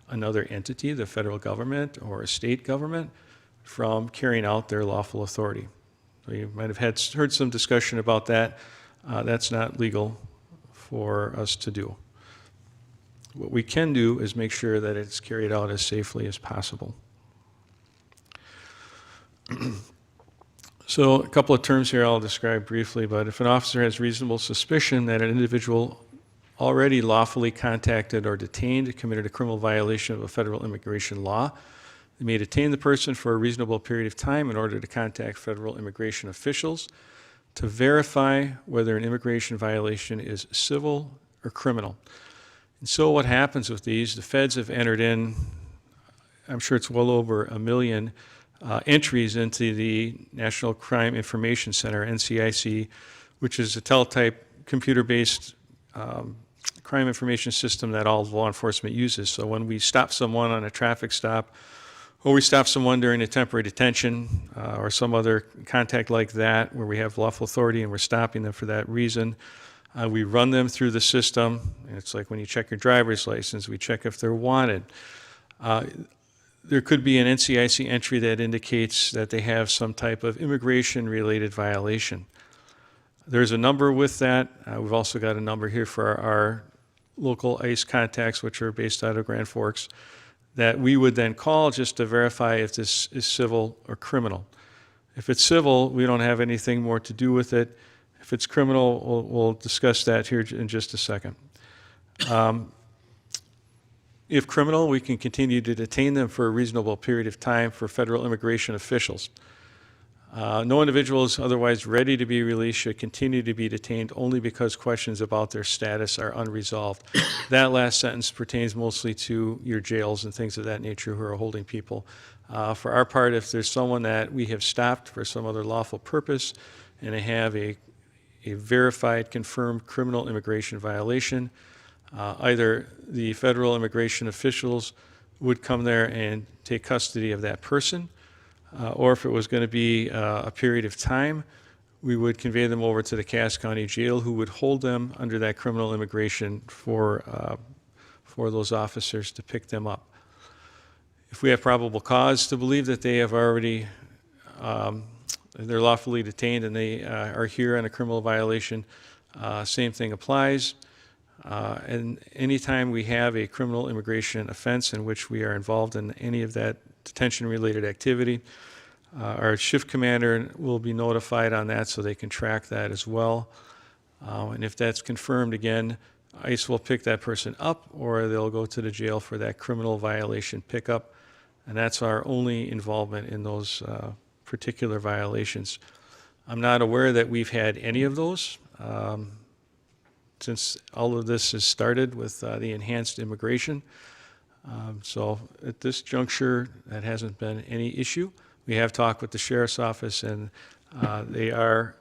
another entity, the federal government or a state government, from carrying out their lawful authority. So you might have heard some discussion about that. That's not legal for us to do. What we can do is make sure that it's carried out as safely as possible. So a couple of terms here I'll describe briefly, but if an officer has reasonable suspicion that an individual already lawfully contacted or detained committed a criminal violation of a federal immigration law, they may detain the person for a reasonable period of time in order to contact federal immigration officials to verify whether an immigration violation is civil or criminal. And so what happens with these, the feds have entered in, I'm sure it's well over 1 million entries into the National Crime Information Center, NCIC, which is a teletype computer-based crime information system that all law enforcement uses. So when we stop someone on a traffic stop, or we stop someone during a temporary detention or some other contact like that where we have lawful authority and we're stopping them for that reason, we run them through the system. And it's like when you check your driver's license, we check if they're wanted. There could be an NCIC entry that indicates that they have some type of immigration-related violation. There's a number with that. We've also got a number here for our local ICE contacts, which are based out of Grand Forks, that we would then call just to verify if this is civil or criminal. If it's civil, we don't have anything more to do with it. If it's criminal, we'll discuss that here in just a second. If criminal, we can continue to detain them for a reasonable period of time for federal immigration officials. No individuals otherwise ready to be released should continue to be detained only because questions about their status are unresolved. That last sentence pertains mostly to your jails and things of that nature who are holding people. For our part, if there's someone that we have stopped for some other lawful purpose and they have a verified, confirmed criminal immigration violation, either the federal immigration officials would come there and take custody of that person, or if it was going to be a period of time, we would convey them over to the Cass County Jail, who would hold them under that criminal immigration for those officers to pick them up. If we have probable cause to believe that they have already, they're lawfully detained and they are here on a criminal violation, same thing applies. And anytime we have a criminal immigration offense in which we are involved in any of that detention-related activity, our shift commander will be notified on that so they can track that as well. And if that's confirmed, again, ICE will pick that person up, or they'll go to the jail for that criminal violation pickup, and that's our only involvement in those particular violations. I'm not aware that we've had any of those since all of this has started with the enhanced immigration. So at this juncture, that hasn't been any issue. We have talked with the sheriff's office, and they are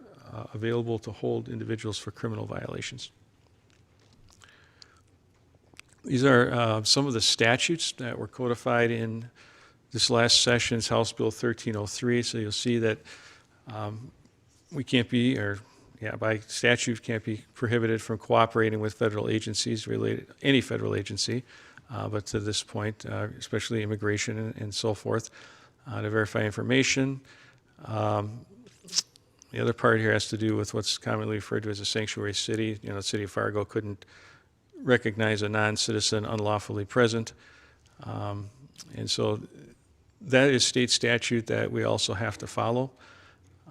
available to hold individuals for criminal violations. These are some of the statutes that were codified in this last session's House Bill 1303. So you'll see that we can't be, or by statute, can't be prohibited from cooperating with federal agencies related, any federal agency, but to this point, especially immigration and so forth, to verify information. The other part here has to do with what's commonly referred to as a sanctuary city. You know, the city of Fargo couldn't recognize a non-citizen unlawfully present. And so that is state statute that we also have to follow.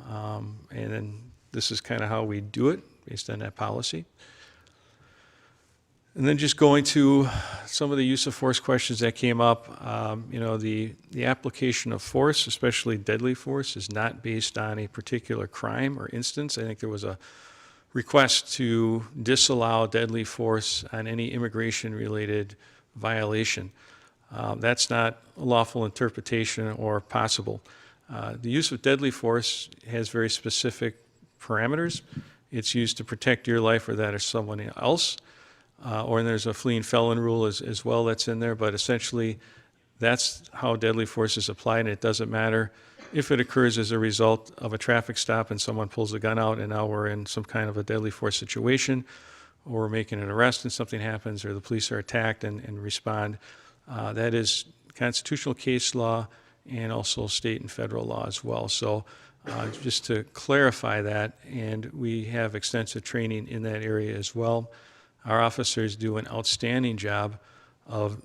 And then this is kind of how we do it based on that policy. And then just going to some of the use of force questions that came up, you know, the application of force, especially deadly force, is not based on a particular crime or instance. I think there was a request to disallow deadly force on any immigration-related violation. That's not a lawful interpretation or possible. The use of deadly force has very specific parameters. It's used to protect your life or that of someone else. Or there's a fleeing felon rule as well that's in there, but essentially that's how deadly force is applied, and it doesn't matter if it occurs as a result of a traffic stop and someone pulls a gun out and now we're in some kind of a deadly force situation, or we're making an arrest and something happens, or the police are attacked and respond. That is constitutional case law and also state and federal law as well. So just to clarify that, and we have extensive training in that area as well. Our officers do an outstanding job of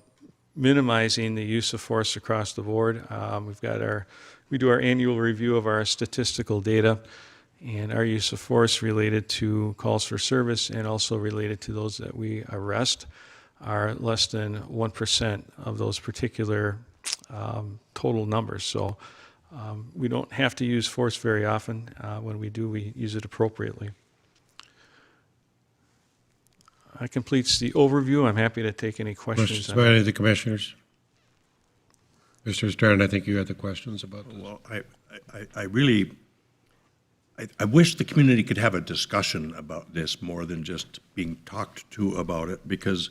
minimizing the use of force across the board. We do our annual review of our statistical data, and our use of force related to calls for service and also related to those that we arrest are less than 1% of those particular total numbers. So we don't have to use force very often. When we do, we use it appropriately. That completes the overview. I'm happy to take any questions. Questions by any of the commissioners? Mr. Stern, I think you had the questions about this. Well, I really wish the community could have a discussion about this more than just being talked to about it, because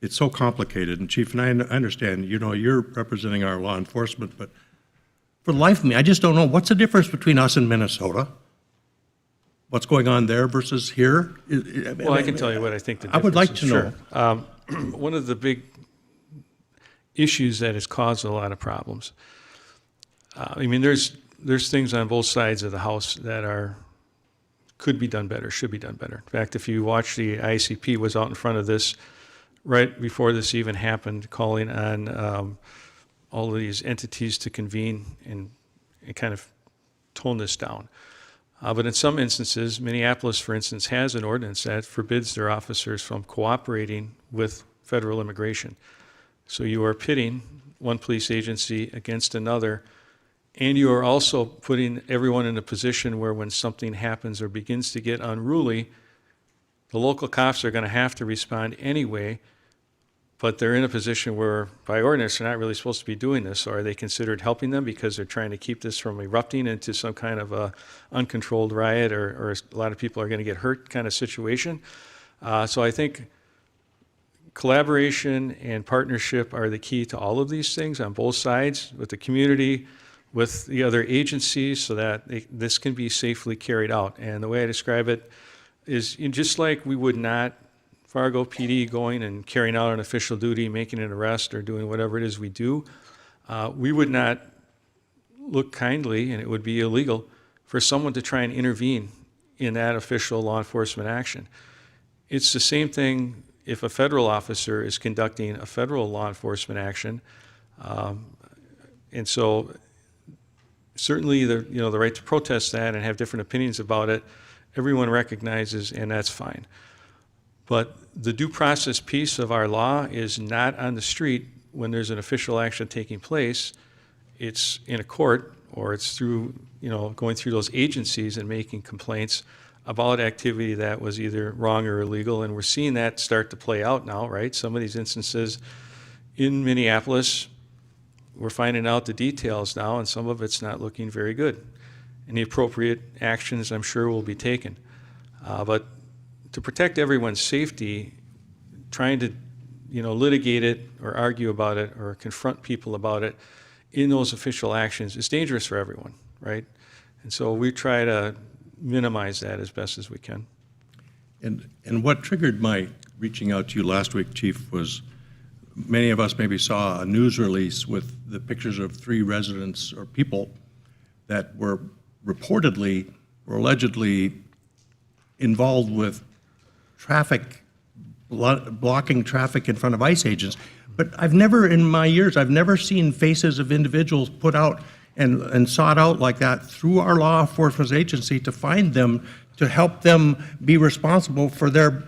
it's so complicated. And Chief, and I understand, you know, you're representing our law enforcement, but for the life of me, I just don't know what's the difference between us and Minnesota. What's going on there versus here? Well, I can tell you what I think the difference is. I would like to know. Sure. One of the big issues that has caused a lot of problems, I mean, there's things on both sides of the house that could be done better, should be done better. In fact, if you watch, the ICP was out in front of this right before this even happened, calling on all of these entities to convene and kind of tone this down. But in some instances, Minneapolis, for instance, has an ordinance that forbids their officers from cooperating with federal immigration. So you are pitting one police agency against another, and you are also putting everyone in a position where when something happens or begins to get unruly, the local cops are going to have to respond anyway, but they're in a position where, by ordinance, they're not really supposed to be doing this. So are they considered helping them because they're trying to keep this from erupting into some kind of a uncontrolled riot, or a lot of people are going to get hurt kind of situation? So I think collaboration and partnership are the key to all of these things on both sides, with the community, with the other agencies, so that this can be safely carried out. And the way I describe it is, just like we would not, Fargo PD going and carrying out an official duty, making an arrest or doing whatever it is we do, we would not look kindly, and it would be illegal for someone to try and intervene in that official law enforcement action. It's the same thing if a federal officer is conducting a federal law enforcement action. And so certainly the right to protest that and have different opinions about it, everyone recognizes, and that's fine. But the due process piece of our law is not on the street when there's an official action taking place. It's in a court, or it's through, going through those agencies and making complaints about activity that was either wrong or illegal. And we're seeing that start to play out now, right? Some of these instances in Minneapolis, we're finding out the details now, and some of it's not looking very good. And the appropriate actions, I'm sure, will be taken. But to protect everyone's safety, trying to, litigate it or argue about it or confront people about it in those official actions is dangerous for everyone, right? And so we try to minimize that as best as we can. And what triggered my reaching out to you last week, Chief, was many of us maybe saw a news release with the pictures of 3 residents or people that were reportedly or allegedly involved with traffic, blocking traffic in front of ICE agents. But I've never, in my years, I've never seen faces of individuals put out and sought out like that through our law enforcement agency to find them, to help them be responsible for their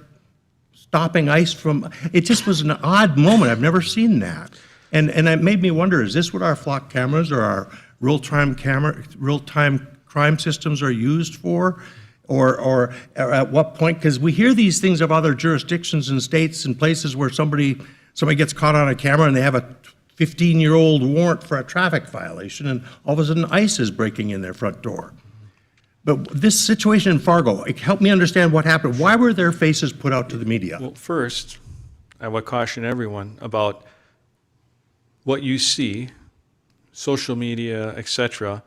stopping ICE from, it just was an odd moment. I've never seen that. And it made me wonder, is this what our flock cameras or our real-time crime systems are used for? Or at what point, because we hear these things of other jurisdictions and states and places where somebody gets caught on a camera and they have a 15-year-old warrant for a traffic violation, and all of a sudden ICE is breaking in their front door. But this situation in Fargo, help me understand what happened. Why were their faces put out to the media? Well, first, I would caution everyone about what you see, social media, etc.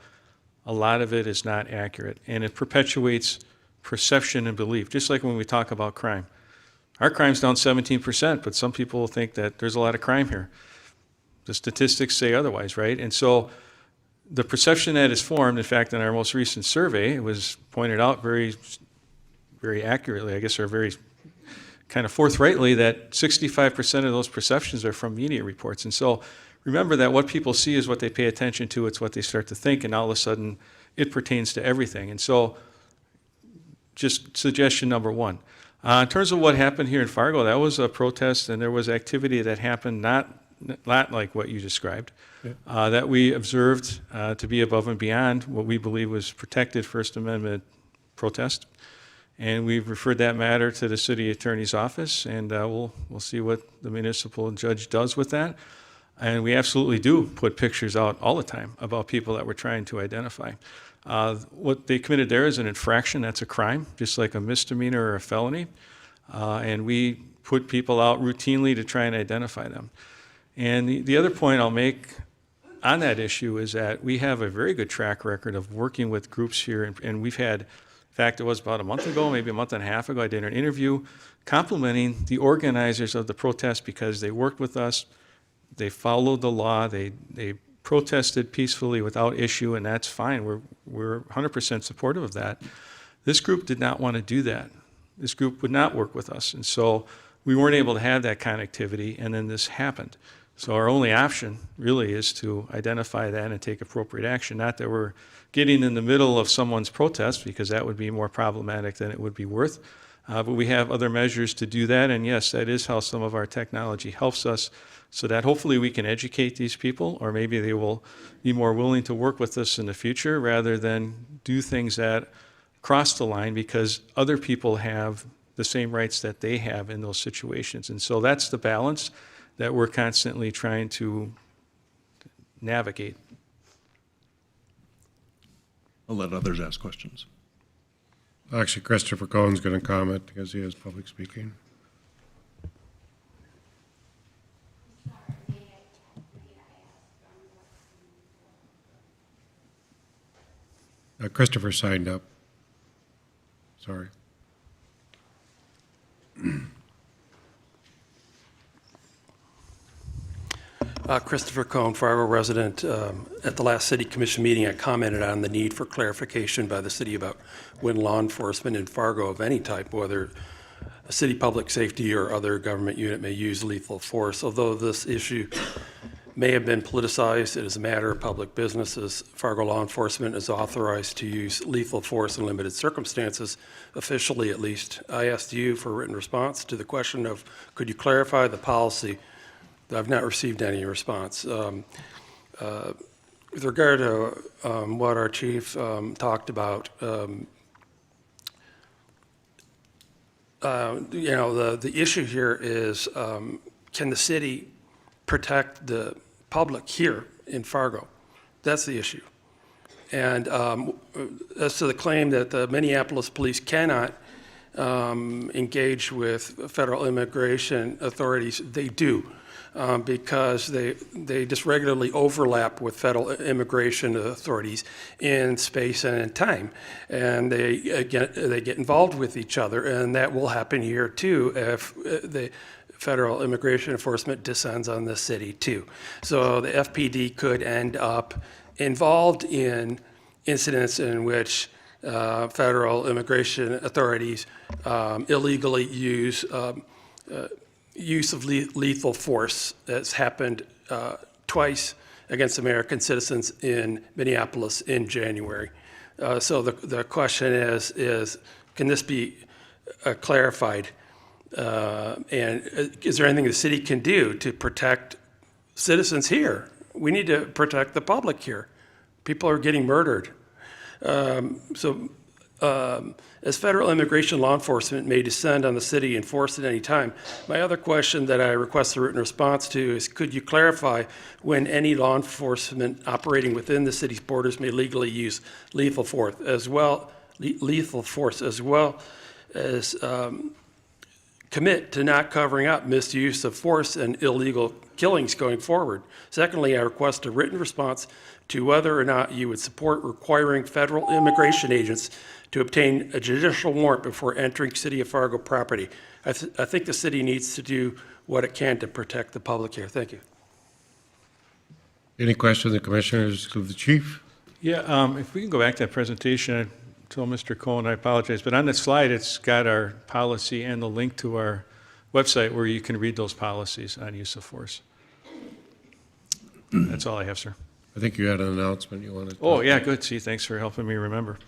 A lot of it is not accurate, and it perpetuates perception and belief, just like when we talk about crime. Our crime's down 17%, but some people think that there's a lot of crime here. The statistics say otherwise, right? And so the perception that is formed, in fact, in our most recent survey, it was pointed out very, very accurately, I guess, or very kind of forthrightly, that 65% of those perceptions are from media reports. And so remember that what people see is what they pay attention to, it's what they start to think, and all of a sudden it pertains to everything. And so just suggestion number 1. In terms of what happened here in Fargo, that was a protest, and there was activity that happened not like what you described, that we observed to be above and beyond what we believe was protected First Amendment protest. And we've referred that matter to the city attorney's office, and we'll see what the municipal judge does with that. And we absolutely do put pictures out all the time about people that we're trying to identify. What they committed there is an infraction. That's a crime, just like a misdemeanor or a felony. And we put people out routinely to try and identify them. And the other point I'll make on that issue is that we have a very good track record of working with groups here. And we've had, in fact, it was about a month ago, maybe a month and a half ago, I did an interview complimenting the organizers of the protest because they worked with us. They followed the law. They protested peacefully without issue, and that's fine. We're 100% supportive of that. This group did not want to do that. This group would not work with us, and so we weren't able to have that kind of activity, and then this happened. So our only option really is to identify that and take appropriate action. Not that we're getting in the middle of someone's protest, because that would be more problematic than it would be worth. But we have other measures to do that, and yes, that is how some of our technology helps us, so that hopefully we can educate these people, or maybe they will be more willing to work with us in the future rather than do things that cross the line because other people have the same rights that they have in those situations. And so that's the balance that we're constantly trying to navigate. I'll let others ask questions. Actually, Christopher Cohn's going to comment because he is public speaking. Christopher signed up. Sorry. Christopher Cohn, Fargo resident. At the last City Commission meeting, I commented on the need for clarification by the city about when law enforcement in Fargo of any type, whether a city public safety or other government unit, may use lethal force. Although this issue may have been politicized. It is a matter of public business, as Fargo law enforcement is authorized to use lethal force in limited circumstances, officially at least. I asked you for a written response to the question of, could you clarify the policy? I've not received any response. With regard to what our chief talked about, the issue here is, can the city protect the public here in Fargo? That's the issue. And as to the claim that the Minneapolis police cannot engage with federal immigration authorities, they do. Because they just regularly overlap with federal immigration authorities in space and in time. And they get involved with each other, and that will happen here too if the federal immigration enforcement descends on the city too. So the FPD could end up involved in incidents in which federal immigration authorities illegally use of lethal force. That's happened twice against American citizens in Minneapolis in January. So the question is can this be clarified? And is there anything the city can do to protect citizens here? We need to protect the public here. People are getting murdered. As federal immigration law enforcement may descend on the city and force at any time, my other question that I request a written response to is, could you clarify when any law enforcement operating within the city's borders may legally use lethal force, as well as commit to not covering up misuse of force and illegal killings going forward? Secondly, I request a written response to whether or not you would support requiring federal immigration agents to obtain a judicial warrant before entering City of Fargo property. I think the city needs to do what it can to protect the public here. Thank you. Any questions of the commissioners of the chief? Yeah, if we can go back to that presentation, I told Mr. Cohen, I apologize, but on the slide, it's got our policy and the link to our website where you can read those policies on use of force. That's all I have, sir. I think you had an announcement you wanted to. Oh, yeah, good. See, thanks for helping me remember.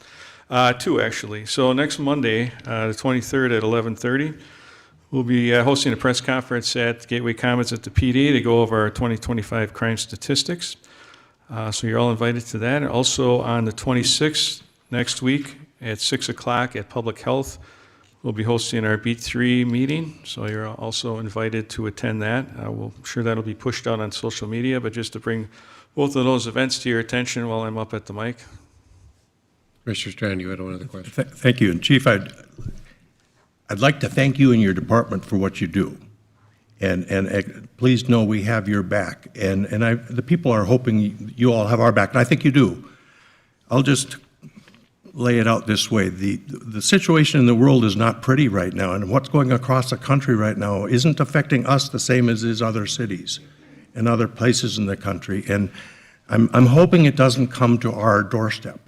Two, actually. So next Monday, the 23rd at 11:30, we'll be hosting a press conference at Gateway Commons at the PD to go over our 2025 crime statistics. So you're all invited to that. And also on the 26th, next week, at 6 o'clock at Public Health, we'll be hosting our Beat 3 meeting. So you're also invited to attend that. I'm sure that'll be pushed out on social media, but just to bring both of those events to your attention while I'm up at the mic. Mr. Strand, you had one other question. Thank you. And Chief, I'd like to thank you and your department for what you do. And please know we have your back. And the people are hoping you all have our back, and I think you do. I'll just lay it out this way. The situation in the world is not pretty right now, and what's going across the country right now isn't affecting us the same as is other cities and other places in the country. And I'm hoping it doesn't come to our doorstep.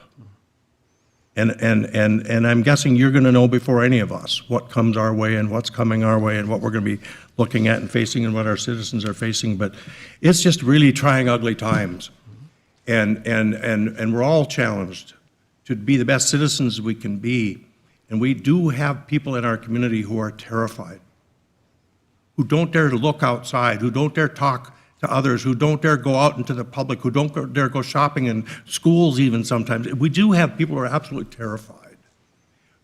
And I'm guessing you're going to know before any of us what comes our way and what's coming our way and what we're going to be looking at and facing and what our citizens are facing. But it's just really trying ugly times. And we're all challenged to be the best citizens we can be. And we do have people in our community who are terrified, who don't dare to look outside, who don't dare talk to others, who don't dare go out into the public, who don't dare go shopping in schools even sometimes. We do have people who are absolutely terrified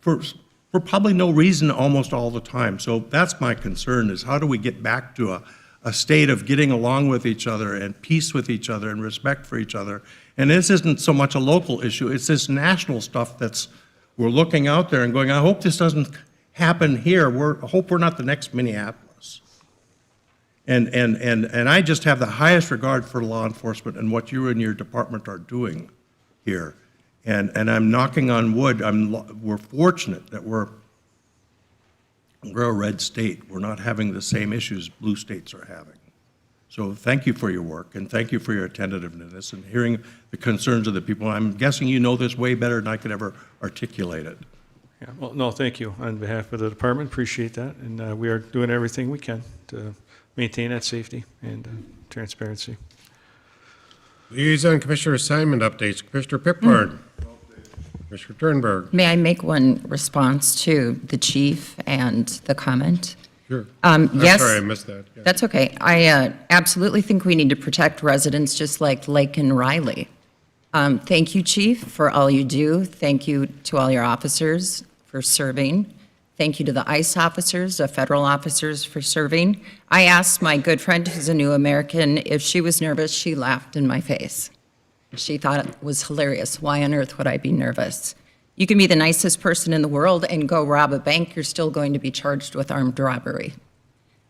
for probably no reason almost all the time. So that's my concern, is how do we get back to a state of getting along with each other and peace with each other and respect for each other. And this isn't so much a local issue, it's this national stuff we're looking out there and going, I hope this doesn't happen here. I hope we're not the next Minneapolis. And I just have the highest regard for law enforcement and what you and your department are doing here. And I'm knocking on wood. We're fortunate that we're a red state. We're not having the same issues blue states are having. So thank you for your work, and thank you for your attentiveness and hearing the concerns of the people. I'm guessing you know this way better than I could ever articulate it. Yeah, well, no, thank you on behalf of the department. Appreciate that. And we are doing everything we can to maintain that safety and transparency. Liaison Commissioner assignment updates. Commissioner Pickburn. Commissioner Turnberg. May I make one response to the chief and the comment? Sure. Yes. Sorry, I missed that. Yeah. That's okay. I absolutely think we need to protect residents just like Lake and Riley. Thank you, Chief, for all you do. Thank you to all your officers for serving. Thank you to the ICE officers, the federal officers for serving. I asked my good friend who's a new American if she was nervous. She laughed in my face. She thought it was hilarious. Why on earth would I be nervous? You can be the nicest person in the world and go rob a bank. You're still going to be charged with armed robbery.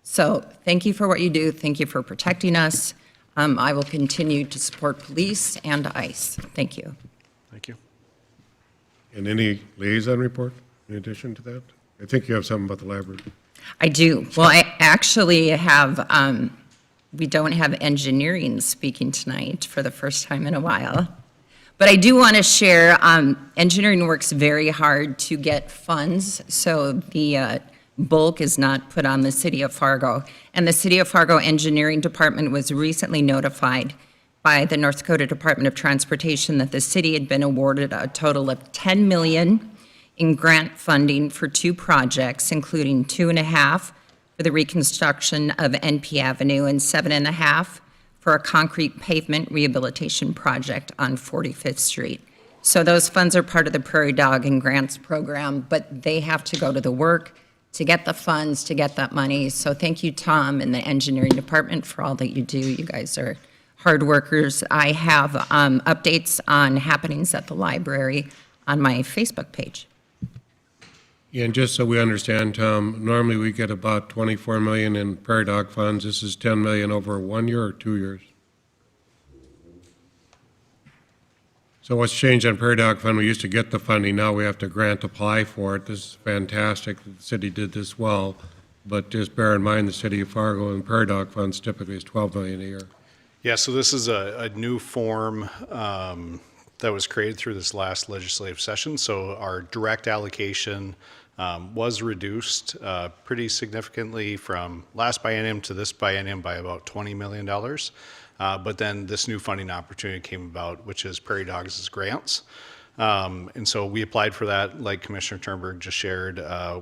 So thank you for what you do. Thank you for protecting us. I will continue to support police and ICE. Thank you. Thank you. And any liaison report in addition to that? I think you have something about the library. I do. Well, I actually have, we don't have engineering speaking tonight for the first time in a while. But I do want to share, engineering works very hard to get funds, so the bulk is not put on the City of Fargo. And the City of Fargo Engineering Department was recently notified by the North Dakota Department of Transportation that the city had been awarded a total of $10 million in grant funding for 2 projects, including 2.5 for the reconstruction of NP Avenue and 7.5 for a concrete pavement rehabilitation project on 45th Street. So those funds are part of the Prairie Dog and Grants program, but they have to go to the work to get the funds, to get that money. So thank you, Tom, and the engineering department for all that you do. You guys are hard workers. I have updates on happenings at the library on my Facebook page. Yeah, and just so we understand, Tom, normally we get about 24 million in Prairie Dog funds. This is 10 million over 1 year or 2 years? So what's changed on Prairie Dog Fund? We used to get the funding, now we have to grant apply for it. This is fantastic that the city did this well, but just bear in mind the City of Fargo and Prairie Dog Funds typically is 12 million a year. Yeah, so this is a new form that was created through this last legislative session. So our direct allocation was reduced pretty significantly from last biennium to this biennium by about $20 million. But then this new funding opportunity came about, which is Prairie Dogs' grants. And so we applied for that, like Commissioner Turnberg just shared.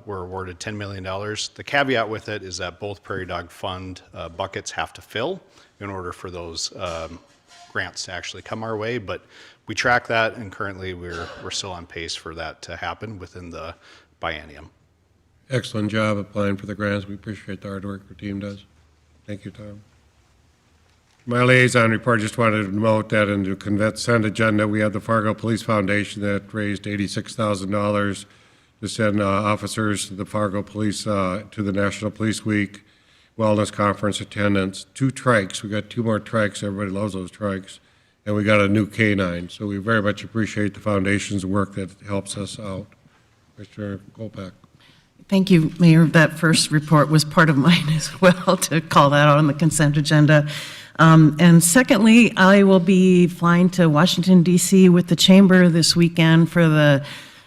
We're awarded $10 million. The caveat with it is that both Prairie Dog Fund buckets have to fill in order for those grants to actually come our way. But we track that, and currently we're still on pace for that to happen within the biennium. Excellent job applying for the grants. We appreciate the hard work your team does. Thank you, Tom. My liaison report, just wanted to note that in the consent agenda, we had the Fargo Police Foundation that raised $86,000 to send officers to the Fargo Police to the National Police Week Wellness Conference attendance. 2 trikes. We got 2 more trikes. Everybody loves those trikes. And we got a new K-9. So we very much appreciate the foundation's work that helps us out. Mr. Kolpak. Thank you, Mayor. That first report was part of mine as well, to call that out on the consent agenda. And secondly, I will be flying to Washington, D.C. with the Chamber this weekend for the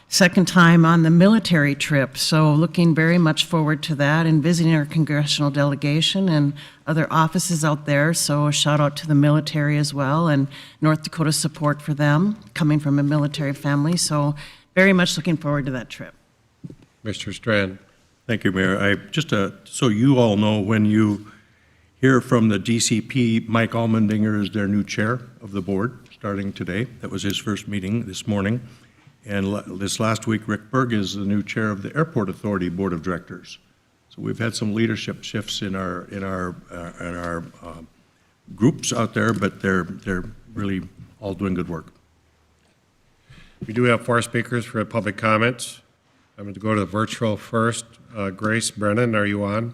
second time on the military trip. So looking very much forward to that and visiting our congressional delegation and other offices out there. So a shout out to the military as well, and North Dakota support for them, coming from a military family. So very much looking forward to that trip. Mr. Strand. Thank you, Mayor. Just so you all know, when you hear from the DCP, Mike Allmendinger is their new chair of the board, starting today. That was his first meeting this morning. And this last week, Rick Berg is the new chair of the Airport Authority Board of Directors. So we've had some leadership shifts in our groups out there, but they're really all doing good work. We do have 4 speakers for public comments. I'm going to go to the virtual first. Grace Brennan, are you on?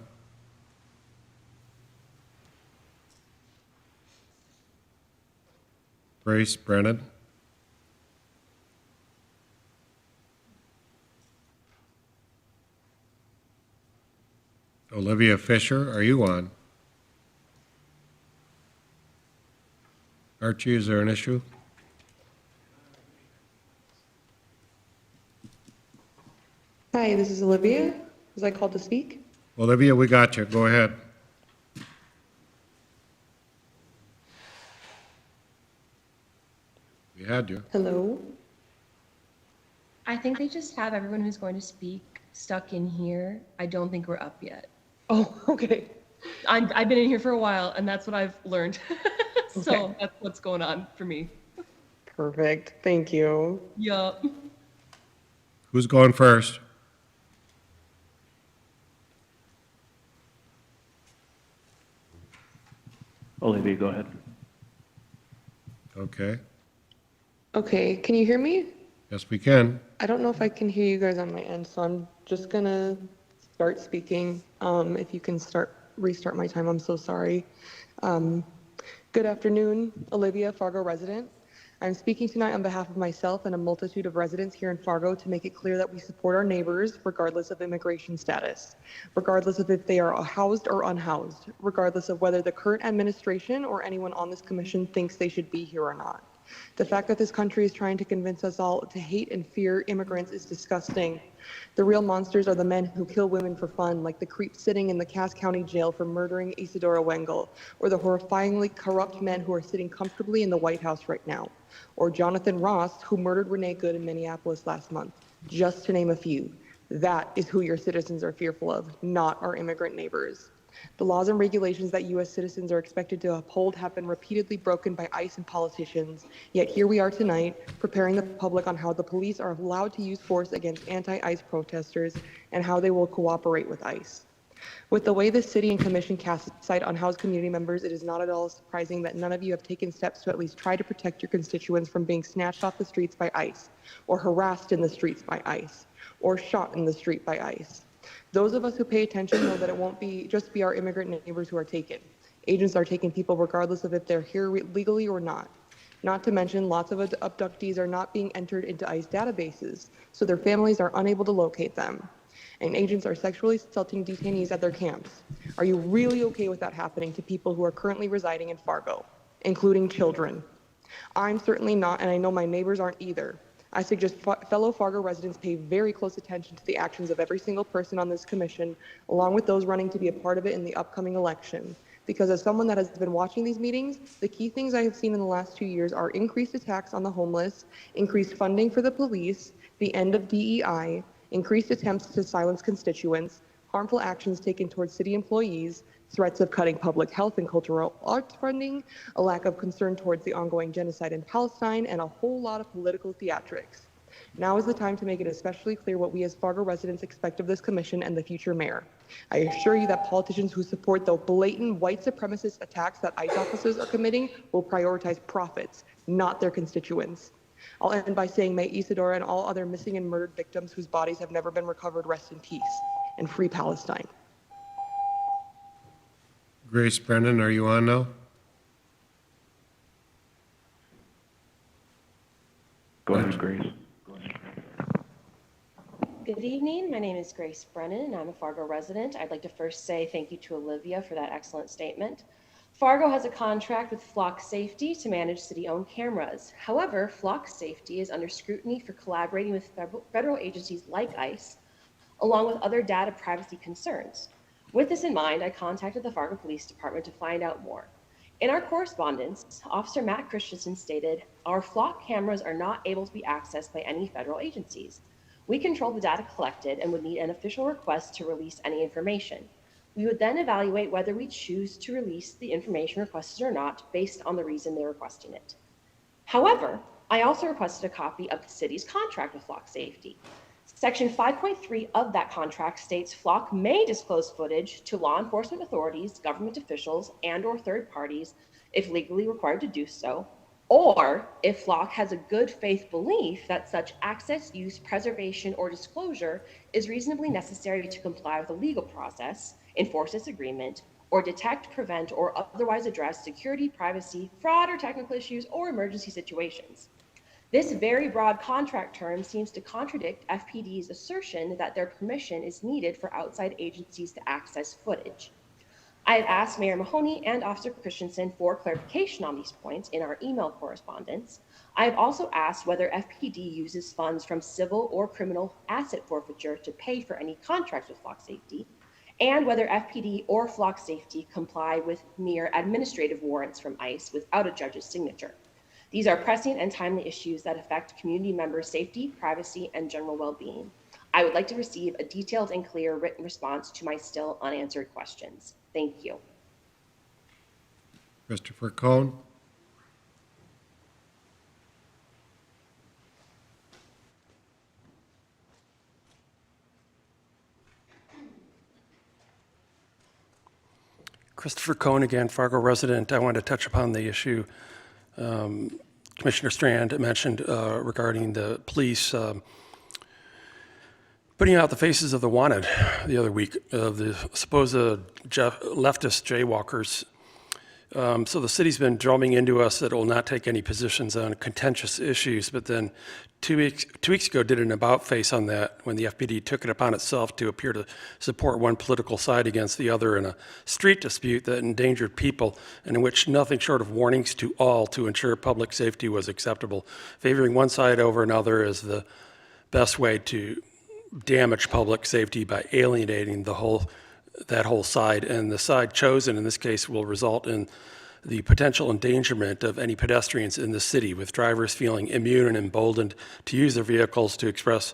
Grace Brennan? Olivia Fisher, are you on? Archie, is there an issue? Hi, this is Olivia. Was I called to speak? Olivia, we got you. Go ahead. We had you. Hello? I think they just have everyone who's going to speak stuck in here. I don't think we're up yet. Oh, okay. I've been in here for a while, and that's what I've learned. So Okay. that's what's going on for me. Perfect. Thank you. Yup. Who's going first? Olivia, go ahead. Okay. Okay, can you hear me? Yes, we can. I don't know if I can hear you guys on my end, so I'm just gonna start speaking. If you can restart my time, I'm so sorry. Good afternoon, Olivia, Fargo resident. I'm speaking tonight on behalf of myself and a multitude of residents here in Fargo to make it clear that we support our neighbors regardless of immigration status, regardless of if they are housed or unhoused, regardless of whether the current administration or anyone on this commission thinks they should be here or not. The fact that this country is trying to convince us all to hate and fear immigrants is disgusting. The real monsters are the men who kill women for fun, like the creep sitting in the Cass County Jail for murdering Isadora Wengel, or the horrifyingly corrupt men who are sitting comfortably in the White House right now, or Jonathan Ross, who murdered Renee Good in Minneapolis last month, just to name a few. That is who your citizens are fearful of, not our immigrant neighbors. The laws and regulations that U.S. citizens are expected to uphold have been repeatedly broken by ICE and politicians, yet here we are tonight, preparing the public on how the police are allowed to use force against anti-ICE protesters and how they will cooperate with ICE. With the way the city and commission cast sight on housed community members, it is not at all surprising that none of you have taken steps to at least try to protect your constituents from being snatched off the streets by ICE, or harassed in the streets by ICE, or shot in the street by ICE. Those of us who pay attention know that it won't just be our immigrant neighbors who are taken. Agents are taking people regardless of if they're here legally or not. Not to mention, lots of abductees are not being entered into ICE databases, so their families are unable to locate them. And agents are sexually assaulting detainees at their camps. Are you really okay with that happening to people who are currently residing in Fargo, including children? I'm certainly not, and I know my neighbors aren't either. I suggest fellow Fargo residents pay very close attention to the actions of every single person on this commission, along with those running to be a part of it in the upcoming election. Because as someone that has been watching these meetings, the key things I have seen in the last 2 years are increased attacks on the homeless, increased funding for the police, the end of DEI, increased attempts to silence constituents, harmful actions taken towards city employees, threats of cutting public health and cultural arts funding, a lack of concern towards the ongoing genocide in Palestine, and a whole lot of political theatrics. Now is the time to make it especially clear what we as Fargo residents expect of this commission and the future mayor. I assure you that politicians who support the blatant white supremacist attacks that ICE officers are committing will prioritize profits, not their constituents. I'll end by saying may Isadora and all other missing and murdered victims whose bodies have never been recovered rest in peace, and free Palestine. Grace Brennan, are you on now? Go ahead, Grace. Good evening. My name is Grace Brennan, and I'm a Fargo resident. I'd like to first say thank you to Olivia for that excellent statement. Fargo has a contract with Flock Safety to manage city-owned cameras. However, Flock Safety is under scrutiny for collaborating with federal agencies like ICE, along with other data privacy concerns. With this in mind, I contacted the Fargo Police Department to find out more. In our correspondence, Officer Matt Christensen stated, "Our Flock cameras are not able to be accessed by any federal agencies. We control the data collected and would need an official request to release any information. We would then evaluate whether we choose to release the information requested or not based on the reason they're requesting it." However, I also requested a copy of the city's contract with Flock Safety. Section 5.3 of that contract states Flock may disclose footage to law enforcement authorities, government officials, and/or third parties if legally required to do so, or if Flock has a good faith belief that such access, use, preservation, or disclosure is reasonably necessary to comply with a legal process, enforce this agreement, or detect, prevent, or otherwise address security, privacy, fraud, or technical issues, or emergency situations. This very broad contract term seems to contradict FPD's assertion that their permission is needed for outside agencies to access footage. I have asked Mayor Mahoney and Officer Christensen for clarification on these points in our email correspondence. I have also asked whether FPD uses funds from civil or criminal asset forfeiture to pay for any contracts with Flock Safety, and whether FPD or Flock Safety comply with mere administrative warrants from ICE without a judge's signature. These are pressing and timely issues that affect community members' safety, privacy, and general well-being. I would like to receive a detailed and clear written response to my still unanswered questions. Thank you. Christopher Cohn. Christopher Cohn again, Fargo resident. I wanted to touch upon the issue Commissioner Strand mentioned regarding the police putting out the faces of the wanted the other week of the supposed leftist jaywalkers. So the city's been drumming into us that it will not take any positions on contentious issues, but then 2 weeks ago did an about face on that when the FPD took it upon itself to appear to support one political side against the other in a street dispute that endangered people and in which nothing short of warnings to all to ensure public safety was acceptable. Favoring one side over another is the best way to damage public safety by alienating that whole side, and the side chosen in this case will result in the potential endangerment of any pedestrians in the city, with drivers feeling immune and emboldened to use their vehicles to express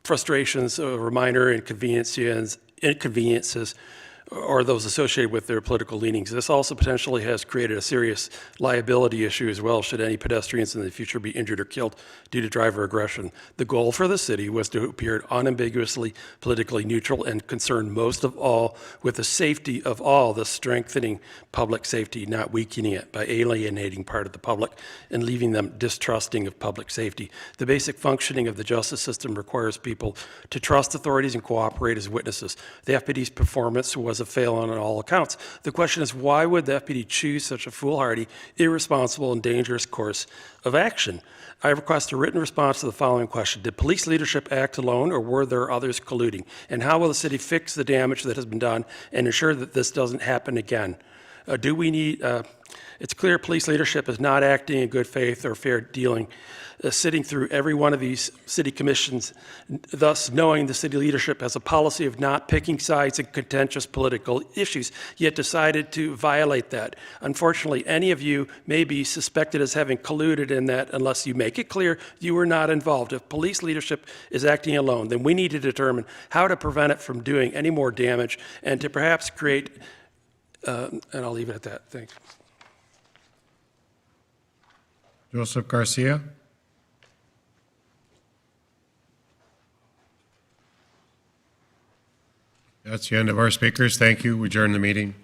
frustrations over minor inconveniences or those associated with their political leanings. This also potentially has created a serious liability issue as well, should any pedestrians in the future be injured or killed due to driver aggression. The goal for the city was to appear unambiguously politically neutral and concerned most of all with the safety of all, thus strengthening public safety, not weakening it by alienating part of the public and leaving them distrusting of public safety. The basic functioning of the justice system requires people to trust authorities and cooperate as witnesses. The FPD's performance was a fail on all accounts. The question is, why would the FPD choose such a foolhardy, irresponsible, and dangerous course of action? I request a written response to the following question. Did police leadership act alone, or were there others colluding? And how will the city fix the damage that has been done and ensure that this doesn't happen again? It's clear police leadership is not acting in good faith or fair dealing, sitting through every one of these city commissions, thus knowing the city leadership has a policy of not picking sides in contentious political issues, yet decided to violate that. Unfortunately, any of you may be suspected as having colluded in that unless you make it clear you were not involved. If police leadership is acting alone, then we need to determine how to prevent it from doing any more damage and to perhaps create, and I'll leave it at that. Thanks. Joseph Garcia. That's the end of our speakers. Thank you. We adjourn the meeting.